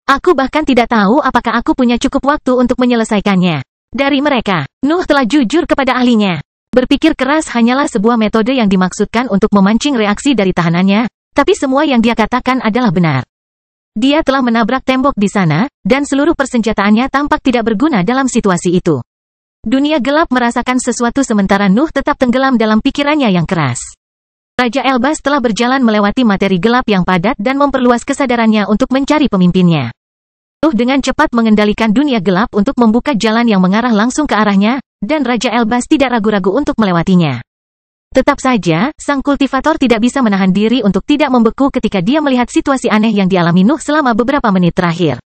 Aku bahkan tidak tahu apakah aku punya cukup waktu untuk menyelesaikannya. Dari mereka, Nuh telah jujur kepada ahlinya. Berpikir keras hanyalah sebuah metode yang dimaksudkan untuk memancing reaksi dari tahanannya, tapi semua yang dia katakan adalah benar. Dia telah menabrak tembok di sana, dan seluruh persenjataannya tampak tidak berguna dalam situasi itu. Dunia gelap merasakan sesuatu sementara Nuh tetap tenggelam dalam pikirannya yang keras. Raja Elbas telah berjalan melewati materi gelap yang padat dan memperluas kesadarannya untuk mencari pemimpinnya. Nuh dengan cepat mengendalikan dunia gelap untuk membuka jalan yang mengarah langsung ke arahnya, dan Raja Elbas tidak ragu-ragu untuk melewatinya. Tetap saja, sang kultivator tidak bisa menahan diri untuk tidak membeku ketika dia melihat situasi aneh yang dialami Nuh selama beberapa menit terakhir.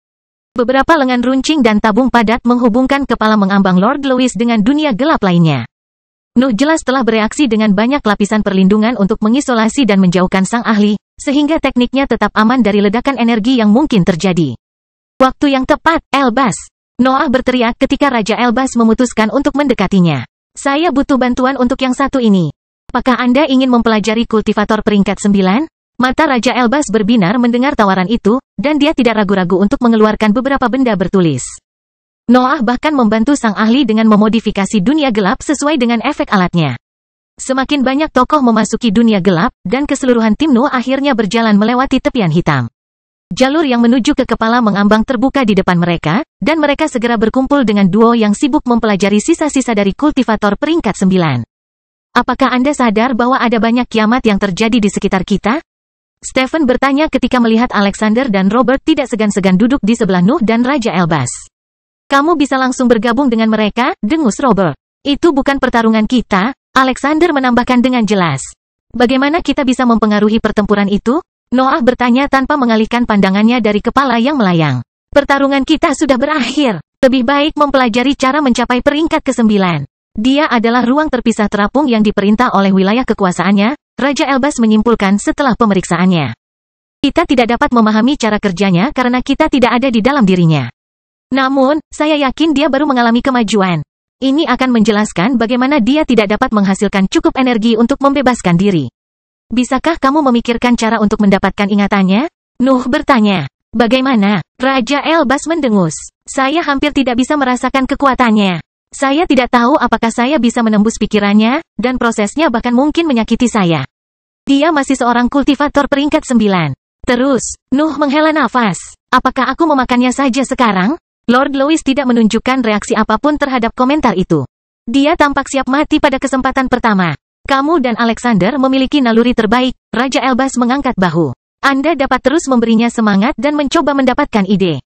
Beberapa lengan runcing dan tabung padat menghubungkan kepala mengambang Lord Louis dengan dunia gelap lainnya. Nuh jelas telah bereaksi dengan banyak lapisan perlindungan untuk mengisolasi dan menjauhkan sang ahli, sehingga tekniknya tetap aman dari ledakan energi yang mungkin terjadi. Waktu yang tepat, Elbas! Noah berteriak ketika Raja Elbas memutuskan untuk mendekatinya. Saya butuh bantuan untuk yang satu ini. Apakah Anda ingin mempelajari kultivator peringkat 9? Mata Raja Elbas berbinar mendengar tawaran itu, dan dia tidak ragu-ragu untuk mengeluarkan beberapa benda bertulis. Noah bahkan membantu sang ahli dengan memodifikasi dunia gelap sesuai dengan efek alatnya. Semakin banyak tokoh memasuki dunia gelap, dan keseluruhan tim Nuh akhirnya berjalan melewati tepian hitam. Jalur yang menuju ke kepala mengambang terbuka di depan mereka, dan mereka segera berkumpul dengan duo yang sibuk mempelajari sisa-sisa dari kultivator peringkat 9. Apakah Anda sadar bahwa ada banyak kiamat yang terjadi di sekitar kita? Stephen bertanya ketika melihat Alexander dan Robert tidak segan-segan duduk di sebelah Nuh dan Raja Elbas. Kamu bisa langsung bergabung dengan mereka, dengus Robert. Itu bukan pertarungan kita, Alexander menambahkan dengan jelas. Bagaimana kita bisa mempengaruhi pertempuran itu? Noah bertanya tanpa mengalihkan pandangannya dari kepala yang melayang. Pertarungan kita sudah berakhir. Lebih baik mempelajari cara mencapai peringkat ke-9. Dia adalah ruang terpisah terapung yang diperintah oleh wilayah kekuasaannya, Raja Elbas menyimpulkan setelah pemeriksaannya. Kita tidak dapat memahami cara kerjanya karena kita tidak ada di dalam dirinya. Namun, saya yakin dia baru mengalami kemajuan. Ini akan menjelaskan bagaimana dia tidak dapat menghasilkan cukup energi untuk membebaskan diri. Bisakah kamu memikirkan cara untuk mendapatkan ingatannya? Nuh bertanya. Bagaimana? Raja Elbas mendengus. Saya hampir tidak bisa merasakan kekuatannya. Saya tidak tahu apakah saya bisa menembus pikirannya, dan prosesnya bahkan mungkin menyakiti saya. Dia masih seorang kultivator peringkat 9. Terus, Nuh menghela nafas. Apakah aku memakannya saja sekarang? Lord Louis tidak menunjukkan reaksi apapun terhadap komentar itu. Dia tampak siap mati pada kesempatan pertama. Kamu dan Alexander memiliki naluri terbaik, Raja Elbas mengangkat bahu. Anda dapat terus memberinya semangat dan mencoba mendapatkan ide.